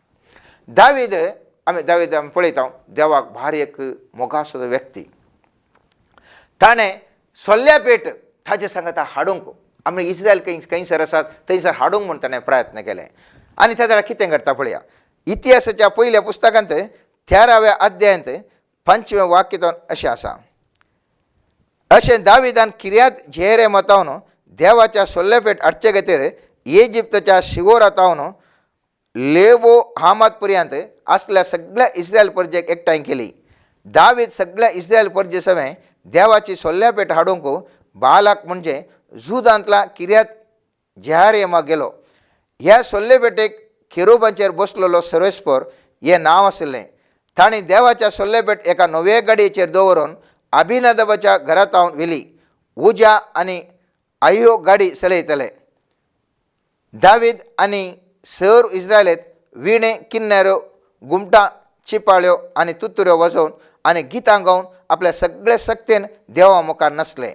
Speaker 1: दावीद आमी पळयता देवाक भारी एक मोगासो व्यक्ती. ताणें सोल्ल्या पेट ताचे सांगता हाडूंक आमी इस्रायल खंयसर आसात थंयसर हाडूंक म्हूण ताणें प्रयत्न केले. आनी त्या जाल्यार कितें करता पळया. इतिहासाच्या पयल्या पुस्तकांत 13व्या अध्यायांत 5वें वाक्यांत अशें आसा. अशें दाविदान किर्यात जेरेमातावन देवाच्या सोल्ल्या पेट हाडचे खातीर इजिप्तच्या शिगोरातावन लेबो हामात पर्यंत असल्या सगळ्या इस्रायल प्रजेक एकठांय केली. दावीद सगळ्या इस्रायल प्रजे सवें देवाची सोल्ल्या पेट हाडूंक बालाक म्हणजे जुदांतला किर्यात जेहारेमा गेलो. ह्या सोल्ले पेटेक केरुबांचेर बसलेलो सर्वेस्पर हें नांव आशिल्लें. तांणी देवाच्या सोल्ले पेट एका नव्या गाडयेचेर दवरून अभिनदाबाच्या घरांत व्हेली. उजा आनी आयो गाडी चलयताले. दावीद आनी सर इस्रायलेत विणे, किन्नेरो, घुमटां, चिपाळ्यो आनी तुतऱ्यो वाजोवन आनी गितां गावन आपल्या सगळे सक्तेन देवा मुखार नाचले.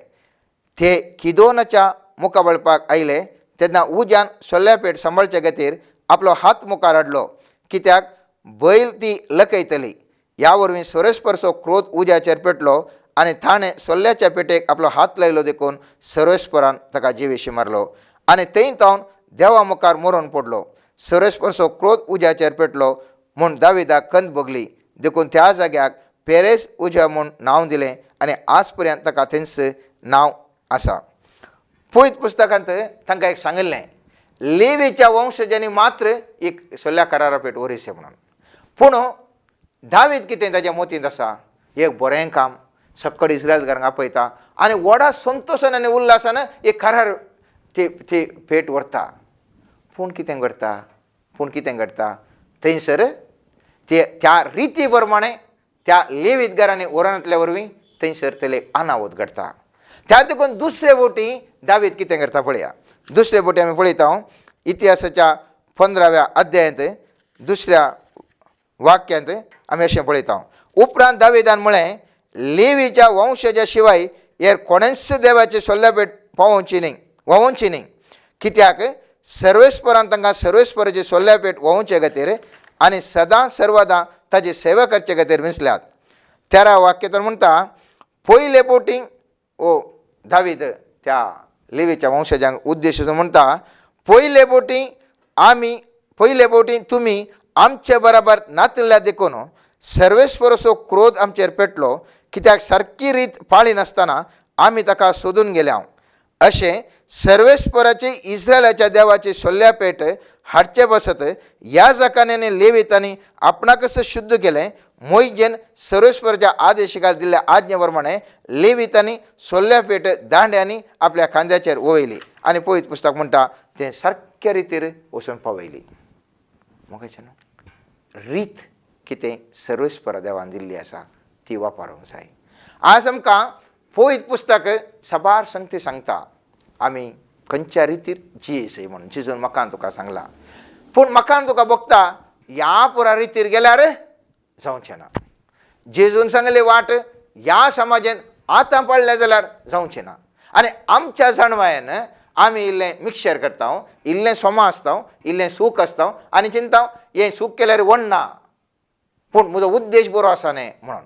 Speaker 1: ते किदोनाच्या मुखाबळपाक आयले तेन्ना उजान सोल्ल्या पेट सांबाळचे खातीर आपलो हात मुखार हाडलो कित्याक बैल ती लकयतली. ह्या वरवीं सर्वेस्परचो क्रोध उज्याचेर पेटलो आनी ताणें सोल्ल्याच्या पेटेक आपलो हात लायलो देखून सर्वेस्परान ताका जिवेशी मारलो आनी थंय तावन देवा मुखार मरून पडलो. सर्वेस्परचो क्रोध उज्याचेर पेटलो म्हूण दाविदाक खंत भोगली देखून त्या जाग्याक पेरेस उजा म्हूण नांव दिलें आनी आज पर्यंत ताका थंयच नांव आसा. पळयत पुस्तकांत तांकां एक सांगिल्लें लेवीच्या वंशजांनी मात्र एक सोल्ल्या करारा पेट वरिसे म्हणून. पूण दावीद कितें ताच्या मोतींत आसा एक बरें काम सक्कड इस्रायल घरांक आपयता आनी व्हडा संतोशान आनी उल्हासान एक करार ती पेट व्हरता. पूण कितें घडटा थंयसर त्या रिती प्रमाणे त्या लेवीत घरांनी वरांतल्या वरवीं थंयसर तेले अनावत घडटा. त्या देखून दुसरे बोटी दावीद कितें करता पळया. दुसरे बोटी आमी पळयता इतिहासाच्या 15व्या अध्यायांत दुसऱ्या वाक्यांत आमी अशें पळयता. उपरांत दाविदान म्हळें लेवीच्या वंशजा शिवाय हेर कोणेच देवाचे सोल्ल्या पेट व्हांवोवची न्ही कित्याक सर्वेस्परान तांकां सर्वेस्पराची सोल्ल्या पेट व्हांवोवचे खातीर आनी सदां सर्वदां ताची सेवा करचे खातीर विंचल्यात. 13 वाक्यांत म्हणटा पयले बोटी दावीद त्या लेवीच्या वंशजांक उद्देशून म्हणटा पयले बोटी तुमी आमचे बराबर नातिल्ल्या देखून सर्वेस्पराचो क्रोध आमचेर पेटलो कित्याक सारकी रीत पाळी नासतना आमी ताका सोदून गेल्या. अशें सर्वेस्पराची इस्रायलाच्या देवाची सोल्ल्या पेट हाडचे बसत ह्या जाकान्यांनी लेवीतांनी आपणाकच शुद्ध केलें. मोइजेन सर्वेस्पराच्या आदेशिकार दिल्ल्या आज्ञे प्रमाणे लेवीतांनी सोल्ल्या पेट दांड्यांनी आपल्या खांद्याचेर वळयली आनी पळयत पुस्तक म्हणटा तें सारक्या रितीर वचून पावयली. मोगाचें न्हू रीत कितें सर्वेस्पर देवान दिल्ली आसा ती वापरूंक जाय. आज आमकां पवित्र पुस्तक सबार संगती सांगता आमी खंयच्या रितीर जियेसय म्हणून जिजून म्हाका तुका सांगला. पूण म्हाका तुका बघता ह्या पुरा रितीर गेल्यार जावचें ना. जेजून सांगले वाट ह्या समाजान आतां पडले जाल्यार जावचें ना. आनी आमच्या जाणवायेन आमी इल्लें मिक्सचर करता, इल्लें सोमा आसता, इल्लें सूख आसता आनी चिंता हें सूख केल्यार वणना पूण म्हजो उद्देश बरो आसा न्ही म्हणून.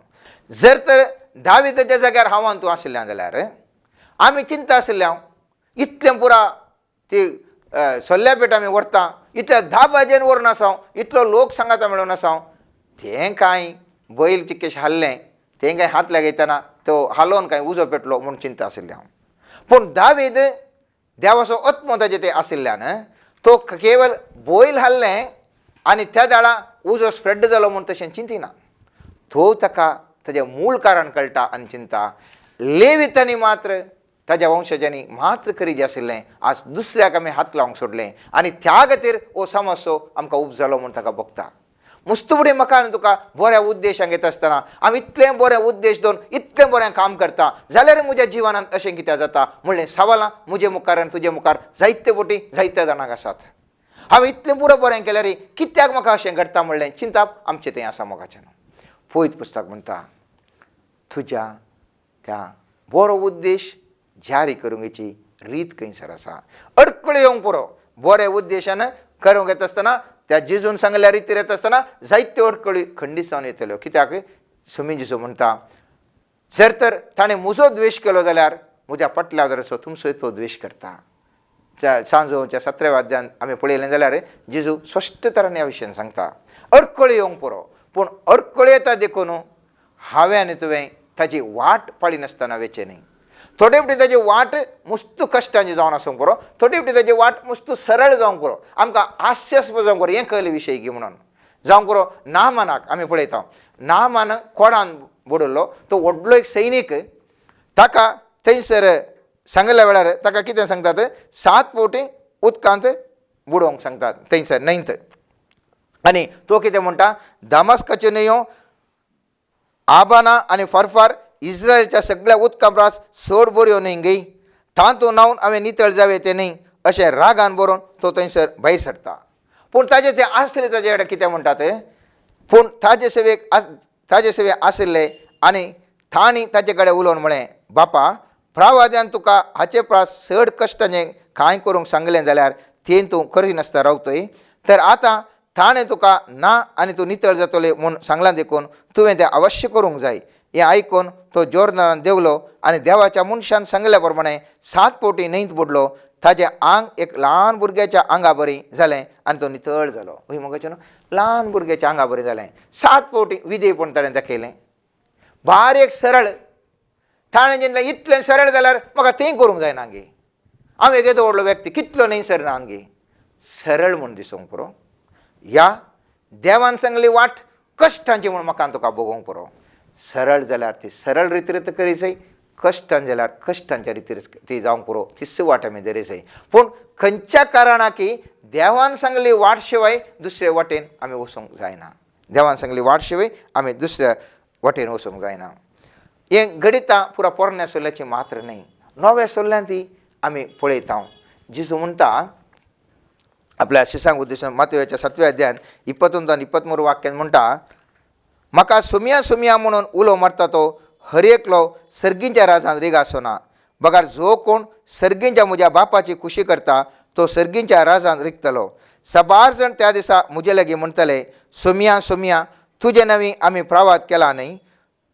Speaker 1: जर तर दाविदाच्या जाग्यार हांव तूं आशिल्लें जाल्यार आमी चिंता आशिल्लें इतलें पुरा ती सल्ल्या पेट आमी व्हरता, इतल्या 10 वाजेन व्हरून आसा, इतलो लोक सांगाता मेळून आसा, तें कांय बैल चिक्केश हाल्लें तें कांय हात लागयतना तो हालोवन कांय उजो पेटलो म्हूण चिंता आशिल्लें हांव. पूण दावीद देवाचो आत्मो ताजे ते आशिल्ल्यान तो केवळ बैल हाल्लें आनी त्या दाळा उजो स्प्रेड जालो म्हूण तशें चिंतिना. तो ताका ताजें मूळ कारण कळटा आनी चिंता लेवितांनी मात्र ताज्या वंशजांनी मात्र करी जें आशिल्लें आज दुसऱ्याक आमी हात लावंक सोडलें आनी त्या खातीर हो समस्यो आमकां उपजलो म्हूण ताका बगता. मुस्तुबडी म्हाका आनी तुका बऱ्या उद्देशांक येता आसतना हांव इतलें बरें उद्देश दोन इतलें बरें काम करता जाल्यार म्हज्या जिवनांत अशें कित्याक जाता म्हणलें सवालां म्हजे मुखार आनी तुजे मुखार जायते फावटी जायत्या जाणांक आसात. हांव इतलें पुरो बरें केल्यार कित्याक म्हाका अशें घडटा म्हणलें चिंताप आमचें तें आसा मोगाचें न्हू. पवित्र पुस्तक म्हणटा तुज्या त्या बरो उद्देश जारी करूंक रीत खंयसर आसा. अडकळ्यो येवंक पुरो बऱ्या उद्देशान करूंक येता आसतना त्या जेजून सांगल्या रितीर येता आसतना जायत्यो अडकळी खंडीत जावन येतल्यो. कित्याक सुमी जेजू म्हणटा जर तर ताणें म्हजो द्वेश केलो जाल्यार म्हज्या पटल्या वरसो तुमचोय तो द्वेश करता. सांजोच्या 17व्या अध्यायान आमी पळयलें जाल्यार जेजू स्पश्ट तरान ह्या विशयान सांगता अडकळी येवंक पुरो. पूण अडकळी येता देखून हांवें आनी तुवें ताची वाट पाळी नासतना वेचें न्ही. थोडे फावटी ताची वाट मस्त कश्टांची जावन आसूंक पुरो, थोडे फावटी ताची वाट मस्त सरळ जावंक पुरो, आमकां हास्यास्पद जावंक पुरो. हें कळ्ळें विशय की म्हणून जावंक पुरो. नामानाक आमी पळयता नामान कोडान बुडल्लो तो व्हडलो एक सैनीक ताका थंयसर सांगल्या वेळार ताका कितें सांगतात 7 फावटी उदकांत बुडोवंक सांगतात थंयसर न्हंयत. आनी तो कितें म्हणटा दमस्काच्यो न्हंयो आबाना आनी फरफार इस्रायलच्या सगळ्या उदकां परस चड बऱ्यो न्हंय तातूंत न्हावन हांवें नितळ जावे ते न्हय अशें रागान बरोवन तो थंयसर भायर सरता. पूण ताजे ते आसले ताजे कडेन कितें म्हणटात पूण ताजे सेवेक आशिल्ले आनी तांणी ताजे कडेन उलोवन म्हळें बापा प्रावाद्यान तुका हाचे परस चड कश्टाचें कांय करूंक सांगलें जाल्यार तें तूं करिनासता रावतय. तर आतां ताणें तुका ना आनी तूं नितळ जातलें म्हूण सांगलां देखून तुवें तें अवश्य करूंक जाय. हें आयकून तो जोर्दानान देंवलो आनी देवाच्या मनशान सांगल्या प्रमाणें 7 फावटी न्हंयत बुडलो. ताजें आंग एक ल्हान भुरग्याच्या आंगा बरी जालें आनी तो नितळ जालो. हय मोगाचें न्हू, ल्हान भुरग्याच्या आंगा बरी जालें. 7 फावटी विधेयपण ताणें दाखयलें बारीक सरळ. ताणें जेन्ना इतलें सरळ जाल्यार म्हाका तें करूंक जायना गे. हांव एक येदो व्हडलो व्यक्ती कितलो न्हय सरना गे. सरळ म्हूण दिसूंक पुरो. ह्या देवान सांगली वाट कश्टांची म्हूण म्हाका तुका भोगोवंक पुरो. सरळ जाल्यार ती सरळ रितीर करी जाय, कश्टान जाल्यार कश्टांच्या रितीर ती जावंक पुरो. तिस वाट आमी धरी जाय. पूण खंयच्या कारणाकी देवान सांगली वाट शिवाय दुसरे वाटेन आमी वचूंक जायना. देवान सांगली वाट शिवाय आमी दुसऱ्या वाटेन वचूंक जायना. हें घडिता पुरा पोरण्या सोल्याची मात्र न्हय, नव्या सोल्ल्यान ती आमी पळयता. जेजू म्हणटा आपल्या शिसांक उद्देशून मातयेच्या 7व्या अध्यायान 22 आनी 23 वाक्यान म्हणटा म्हाका सुमया सुमया म्हणून उलो मारता तो हर एकलो सर्गींच्या राजान रीग आसना. बगार जो कोण सर्गींच्या म्हज्या बापाची खुशी करता तो सर्गींच्या राजान रिगतलो. सबार जाण त्या दिसा म्हजे लागीं म्हणटले सुमया सुमया तुजे नवी आमी प्रावाद केला न्हय,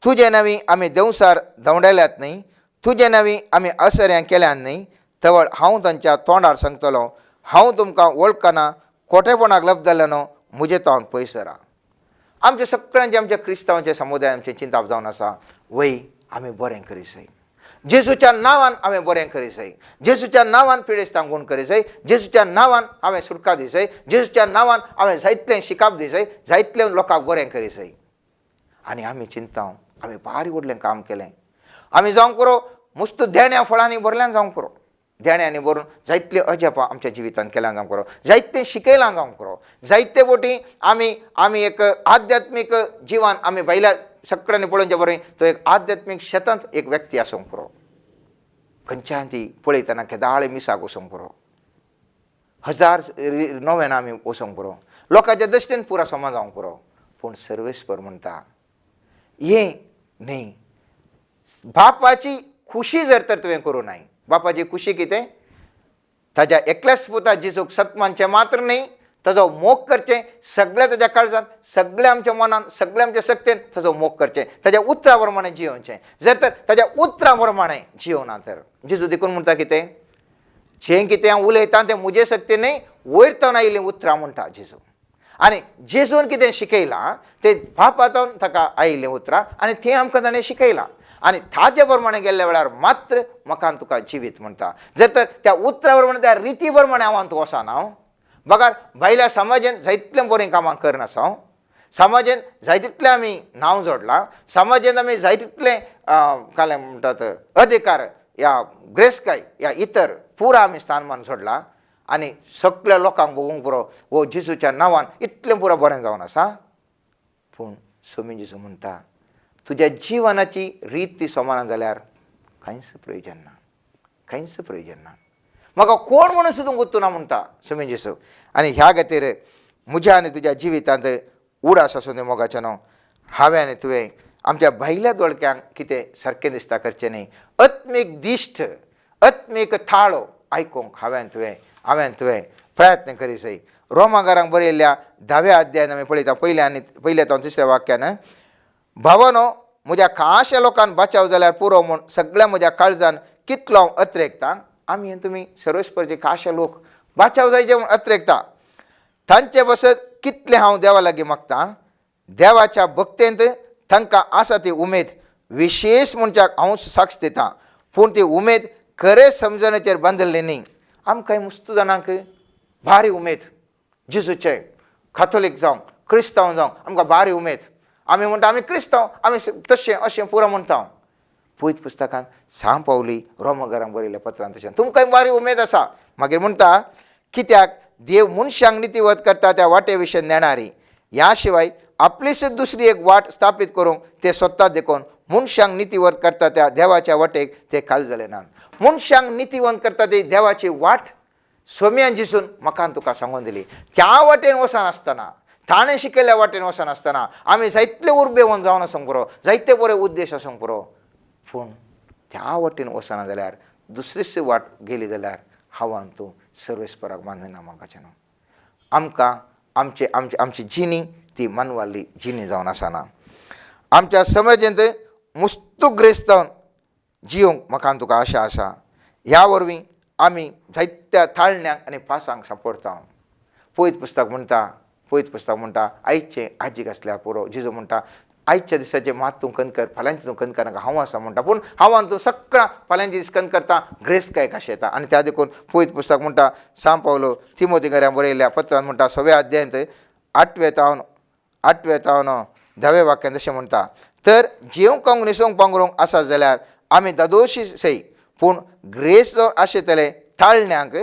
Speaker 1: तुजे नवी आमी देवसार धवंडायल्यात न्हय, तुजे नवी आमी असऱ्यां केल्यान न्हय. तवळ हांव तांच्या तोंडार सांगतलो हांव तुमकां वळखना, खोटेपणाक लब्ध जाल्ल्यान म्हजे तोंड पयस सरा. आमच्या सगळ्यांचे आमच्या क्रिस्तांवांच्या समुदायाचे चिंता जावन आसा वय आमी बरें करी जाय. जेजूच्या नांवान हांवें बरें करी जाय, जेजूच्या नांवान पिडेस्तांक गूण करी जाय, जेजूच्या नांवान हांवें सुटका दी जाय, जेजूच्या नांवान हांवें जायतलें शिकाप दी जाय, जायतले लोकांक बरें करी जाय. आनी आमी चिंता आमी बारी व्हडलें काम केलें. आमी जावंक पुरो मस्त देण्या फळांनी भरल्यान जावंक पुरो. देण्याने बरोवन जायतले अजापां आमच्या जिवितांत केल्या जावंक पुरो, जायते शिकयलां जावंक पुरो, जायते बोटी आमी एक आध्यात्मीक जिवन आमी भायल्या सगळ्यांनी पळोवचे बरें तो एक आध्यात्मीक शेतांत एक व्यक्ती आसूंक पुरो, खंयच्याय ती पळयतना केदाळे मिसाक वचोंक पुरो, हजार नव्यान आमी वचोंक पुरो, लोकांच्या दश्टेन पुरा समाज जावंक पुरो. पूण सर्वेस्पर म्हणटा हें न्ही, बापाची खुशी जर तर तुवें करूं नाय, बापाची खुशी कितें, ताज्या एकल्याच पुता जेजूक सत्मानचें मात्र न्ही, ताजो मोग करचें सगळ्या ताज्या काळजांत, सगळ्या आमच्या मनान, सगळ्या आमच्या शक्तीन ताजो मोग करचें, ताज्या उतरा प्रमाणे जियोवचें. जर तर ताज्या उतरा प्रमाणे जियोना तर जेजू देखून म्हणटा कितें, जें कितें हांव उलयतां तें म्हजे शक्तीन न्ही, वयरतावन आयिल्लीं उतरां म्हणटा जेजू. आनी जेजून कितें शिकयलां तें बापातावन ताका आयिल्लीं उतरां आनी तें आमकां ताणें शिकयलां. आनी ताजे प्रमाणे गेल्ल्या वेळार मात्र म्हाका तुका जिवीत म्हणटा. जर तर त्या उतरा प्रमाणे त्या रिती प्रमाणे हांव तूं वचना हांव बघार भायल्या समाजान जायतलें बरें कामां करनासा हांव, समाजान जायतितलें आमी नांव जोडलां, समाजान आमी जायतितलें कालें म्हणटात अधिकार या ग्रेस्काय या इतर पुरा आमी स्थानमान जोडलां आनी सगळ्या लोकांक बगूंक पुरो वो जेजूच्या नांवान इतलें पुरो बरें जावन आसा. पूण स्वामी जेजू म्हणटा तुज्या जिवनाची रीत ती समान जाल्यार कांयच प्रयोजन ना, कांयच प्रयोजन ना, म्हाका कोण म्हणून सुद्दां गुंतूना म्हणटा स्वामी जेजू. आनी ह्या खातीर म्हज्या आनी तुज्या जिवितांत उडास आसूं दी मोगाचें न्हू. हांवें आनी तुवें आमच्या भायल्या दोळक्यांक कितें सारकें दिसता करचें न्ही, आत्मीक दिश्ट आत्मीक थाळो आयकूंक हांवें तुवें प्रयत्न करी जाय. रोमाकारांक बरयल्ल्या 10व्या अध्यायान आमी पळयता पयल्या तो 3ऱ्या वाक्यान, भावानो म्हज्या खाशा लोकांक बचाव जाल्यार पुरो म्हूण सगळ्या म्हज्या काळजान कितलो हांव अत्रेकतां. आमी तुमी सर्वेस्परचे खाशे लोक बचाव जायचे म्हूण अत्रेकता. तांचे बसत कितलें हांव देवा लागीं मागतां. देवाच्या भक्तेंत तांकां आसा ती उमेद विशेश मनशाक हांव साक्ष दितां, पूण ती उमेद खरे समजणेचेर बांदिल्ली न्ही. आमकां मुस्त जाणांक भारी उमेद जेजूचे, कॅथोलीक जावं क्रिस्तांव जावं आमकां भारी उमेद. आमी म्हणटा आमी क्रिस्तांव, आमी तशें अशें पुरो म्हणटा. पयत पुस्तकांत सांग पावली रोमाकारांक बरयल्ल्या पत्रांत तशें तुमकां भारी उमेद आसा. मागीर म्हणटा कित्याक देव मनशांक नितीवत करता त्या वाटे विशय नेणारी, ह्या शिवाय आपलीच दुसरी एक वाट स्थापीत करूंक ते स्वता देखून मनशांक नितीवत करता त्या देवाच्या वाटेक ते काळजले नात. मनशांक नितीवंत करता ती देवाची वाट स्वाम्यान जिसून म्हाका तुका सांगून दिली. त्या वाटेन वचनासतना, ताणें शिकयल्ल्या वाटेन वचनासतना आमी जायतले उर्बेवन जावन आसूंक पुरो, जायते बरे उद्देश आसूंक पुरो, पूण त्या वाटेन वचना जाल्यार दुसरीच वाट गेली जाल्यार हांव तूं सर्वेस्पराक बांदना म्हाकाचें न्हू. आमकां आमची जिणी ती मनवाली जिणी जावन आसना. आमच्या समाजांत मुस्तुग्रेस्त जियोंक म्हाका तुका आशा आसा. ह्या वरवीं आमी जायत्या थाळण्यांक आनी पासांक सांपडटा. पयत पुस्तक म्हणटा आयचें आजीक आसल्यार पुरो. जेजू म्हणटा आयच्या दिसाचें मात तूं कन कर, फाल्यांचें तूं कन करनाका हांव आसा म्हणटा. पूण हांव तूं सगळां फाल्यांचे दीस कन करता ग्रेस काय कशें येता. आनी त्या देखून पयत पुस्तक म्हणटा सांग पावलो तिमोथेकारांक बरयल्ल्या पत्रांत म्हणटा 6व्या अध्यायांत 8वें तावन 10व्या वाक्यान तशें म्हणटा, तर जेवंक न्हिसोंक पांगरूंक आसा जाल्यार आमी दादोशी सई, पूण ग्रेस जावन आशितले थाळण्यांक,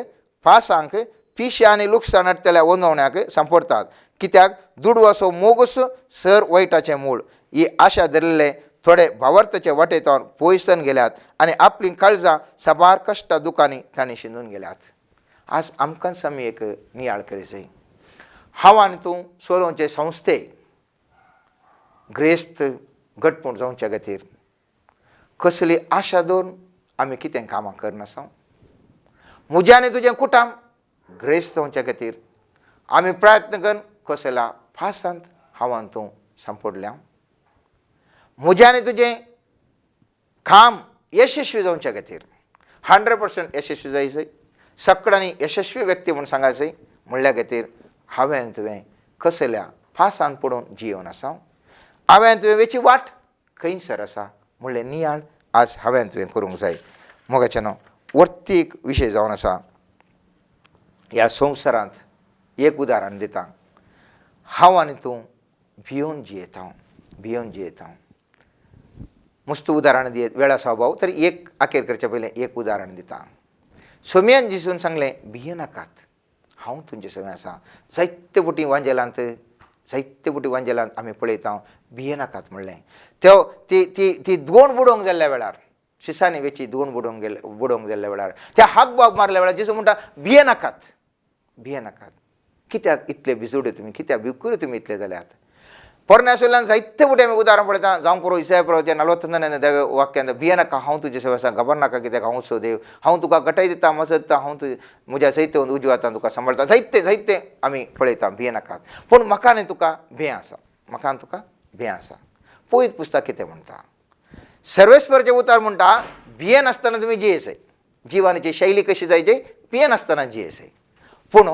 Speaker 1: पासांक, पिशे आनी लुकसाण हाडटल्या वंदवण्यांक सांपडटात. कित्याक दुडवासो मोगूस सर वैटाचें मूळ. ही आशा धरिल्ले थोडे भावार्थाचे वाटेतावन पयसन गेल्यात आनी आपली काळजां साबार कश्टां दुखांनी तांणी शिंदून गेल्यात. आज आमकांच आमी एक नियाळ करी जाय. हांव आनी तूं सोलोवचे संस्थे ग्रेस्त घटमूट जावचे खातीर कसली आशा दवरून आमी कितें कामां करनासा. म्हजें आनी तुजें कुटाम ग्रेस्त जावचे खातीर आमी प्रयत्न करून कसल्या फासांत हांव तूं सांपडल्या. म्हजें आनी तुजें काम यशस्वी जावचे खातीर 100% यशस्वी जायचें, सगळ्यांनी यशस्वी व्यक्ती म्हूण सांगायचें म्हणल्या खातीर हांवें तुवें कसल्या फासांत पडून जियोन आसा. हांवें तुवें वेची वाट खंयसर आसा म्हणलें नियाळ आज हांवें तुवें करूंक जाय. मोगाचें न्हू. वर्थीक विशय जावन आसा. ह्या संवसारांत एक उदाहरण दिता. हांव आनी तूं भियोन जियेता. मस्त उदाहरण दियेत वेळा स्वभाव तर एक आखेर करचे पयलें एक उदाहरण दिता. सोम्यान दिसून सांगलें भियेनाकात, हांव तुमचे सगळे आसा. जायते फावटी वांजेलांत आमी पळयता भियेनाकात म्हणलें. ती दुवण बुडोवंक जाल्ल्या वेळार, शिसांनी वेची दुवण बुडोवंक जाल्ल्या वेळार, त्या हाक बाग मारल्या वेळार जेजू म्हणटा भियेनाकात. कित्याक इतले भिजोड्यो तुमी, कित्याक भिवकुऱ्यो तुमी इतले जाल्यात. पोरण्यासोल्यान जायते फावटी आमी उदाहरण पळयता. जावं पुरो इसाया प्रवचन 41 देव वाक्यांत भियेनाका, हांव तुजे सेवा आसा, घबरनाका कित्याक हांव सो देव, हांव तुका गटाय दिता, मजत दिता, हांव म्हज्या सैते उजव्या हातान तुका सांबाळटा. जायते आमी पळयता भियेनाकात. पूण म्हाका आनी तुका भें आसा. पळयत पुस्तक कितें म्हणटा. सर्वेस्परचे उतार म्हणटा भियेनासतना तुमी जियेसाय. जिवनाची शैली कशी जायची, भियेनासतना जियेसाय. पूण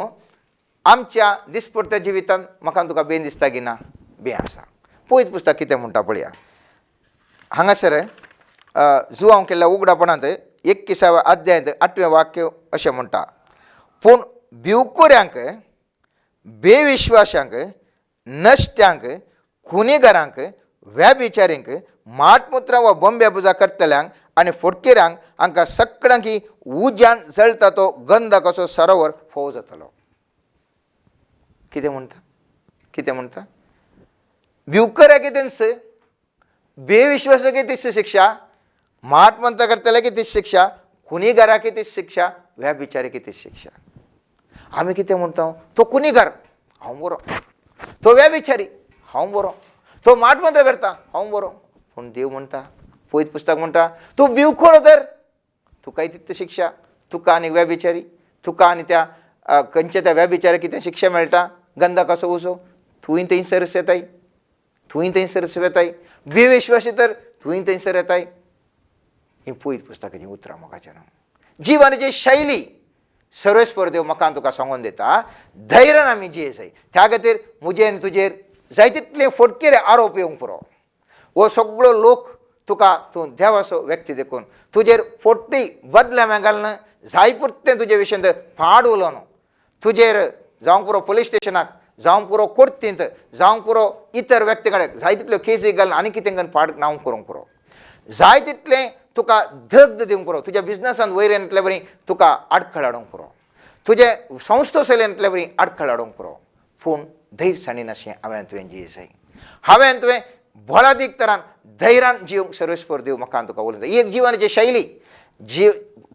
Speaker 1: आमच्या दिसपट्ट्या जिवितांत म्हाका तुका भें दिसता की ना, भें आसा. पळयत पुस्तक कितें म्हणटा पळया. हांगासर जुवांव केल्ल्या उगडापणांत 21व्या अध्यायांत 8वें वाक्य अशें म्हणटा. पूण भिवकुऱ्यांक, बेविश्वाशांक, नश्ट्यांक, खुनीगरांक, व्याभिचारींक, माटमुत्रां वा बोंब्या करतल्यांक आनी फोटकेऱ्यांक हांकां सगळ्यांक उज्यान जळटा तो गंध कसो सरोवर फोव जातलो. कितें म्हणटा. भिवकऱ्याक तीच बेविश्वासाक तीच शिक्षा, माटमंत्र करतल्याक तीच शिक्षा, खुनीगाराक तीच शिक्षा, व्याभिचाराक तीच शिक्षा. आमी कितें म्हणटा, तो खुनीगार हांव बरो, तो व्याभिचारी हांव बरो, तो माटमंत्र करता हांव बरो. पूण देव म्हणटा, पळयत पुस्तक म्हणटा, तूं भिवखोर तर तुकाय तितली शिक्षा, तुका आनी व्याभिचारी, तुका आनी त्या खंयच्या त्या व्याभिचाराक कितें शिक्षा मेळटा, गंदा कसो उसो, तुवें थंयसर येताय. बेविश्वासी तर तुवें थंयसर येताय. ही पळयत पुस्तकाची उतरां म्हाका जिवनाची शैली सर्वेस्पर देव म्हाका तुका सांगून दिता. धैर्यान आमी जियेसाय. त्या खातीर म्हजे आनी तुजेर जाय तितले फोटकेरे आरोप येवंक पुरो. हो सगळो लोक तुका तूं देवाचो व्यक्ती देखून तुजेर फोट्टी बदल्या मेळना, जाय पुरतें तुजे विशयी फाड उलोवन तुजेर जावं पुरो पुलीस स्टेशनाक, जावं पुरो कोर्टींत, जावं पुरो इतर व्यक्ती कडेन जाय तितल्यो केसी घालून आनी कितें करून फाड नांव करूंक पुरो. जाय तितलें तुका धग दिवंक पुरो. तुज्या बिजनसान वयर येतले बरी तुका आडखळ हाडूंक पुरो. तुजे संस्था चलयतले बरी आडखळ हाडूंक पुरो. पूण धैर्यसाणीन अशें हांवें तुवें जियेसाय. हांवें तुवें भलादीक तरान धैर्यान जिवंक सर्वेस्पर देव म्हाका तुका उलयता. ही एक जिवनाची शैली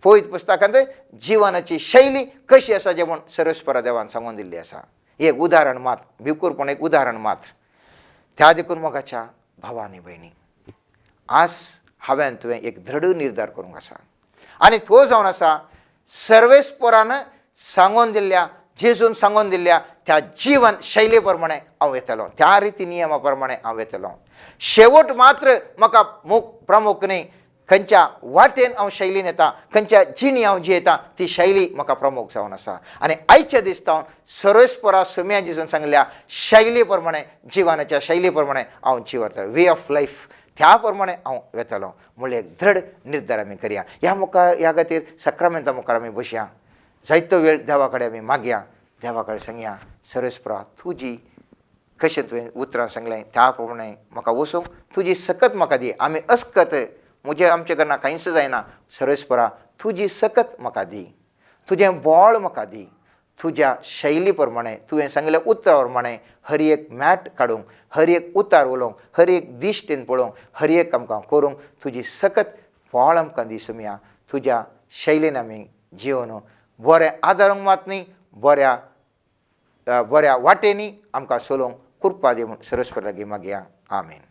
Speaker 1: पळयत पुस्तकांत जिवनाची शैली कशी आसा जें म्हूण सर्वेस्परा देवान सांगून दिल्ली आसा. एक उदाहरण मात, भिवकुरपण एक उदाहरण मात्र. त्या देखून मोगाच्या भावा आनी भयणी, आज हांवें तुवें एक दृढ निर्धार करूंक आसा. आनी तो जावन आसा सर्वेस्परान सांगून दिल्ल्या, जेजून सांगून दिल्ल्या त्या जीवन शैली प्रमाणे हांव येतलो, त्या रिती नियमा प्रमाणे हांव येतलो. शेवट मात्र म्हाका प्रमुख न्ही, खंयच्या वाटेन हांव शैलीन येता, खंयच्या जिणी हांव जियेता ती शैली म्हाका प्रमुख जावन आसा. आनी आयच्या दिसता सर्वेस्परा सोम्या जेजून सांगल्या शैली प्रमाणे, जिवनाच्या शैली प्रमाणे हांव जिवतलो. वे ऑफ लायफ त्या प्रमाणे हांव येतलो म्हणल्यार एक दृढ निर्धार आमी करया. ह्या खातीर सक्रामेंता मुखार आमी बसया, जायतो वेळ देवा कडेन आमी मागया, देवा कडेन सांगया सर्वेस्परा तुजी कशें तुवें उतरां सांगलें त्या प्रमाणे म्हाका वचूंक तुजी सकत म्हाका दी. आमी अस्कत म्हजें आमचे कडल्यान कांयच जायना, सर्वेस्परा तुजी सकत म्हाका दी, तुजें बळ म्हाका दी. तुज्या शैली प्रमाणे तुवें सांगलें उतरा प्रमाणे हर एक मॅट काडूंक, हर एक उतार उलोवंक, हर एक दिश्टेन पळोवंक, हर एक आमकां करूंक तुजी सकत फळ आमकां दी. सोम्या तुज्या शैलीन आमी जिवन बरें आदारूंक मात न्ही, बऱ्या वाटेनी आमकां चलोवंक कृपा दी म्हूण सर्वेस्परा लागीं मागया. आमेन.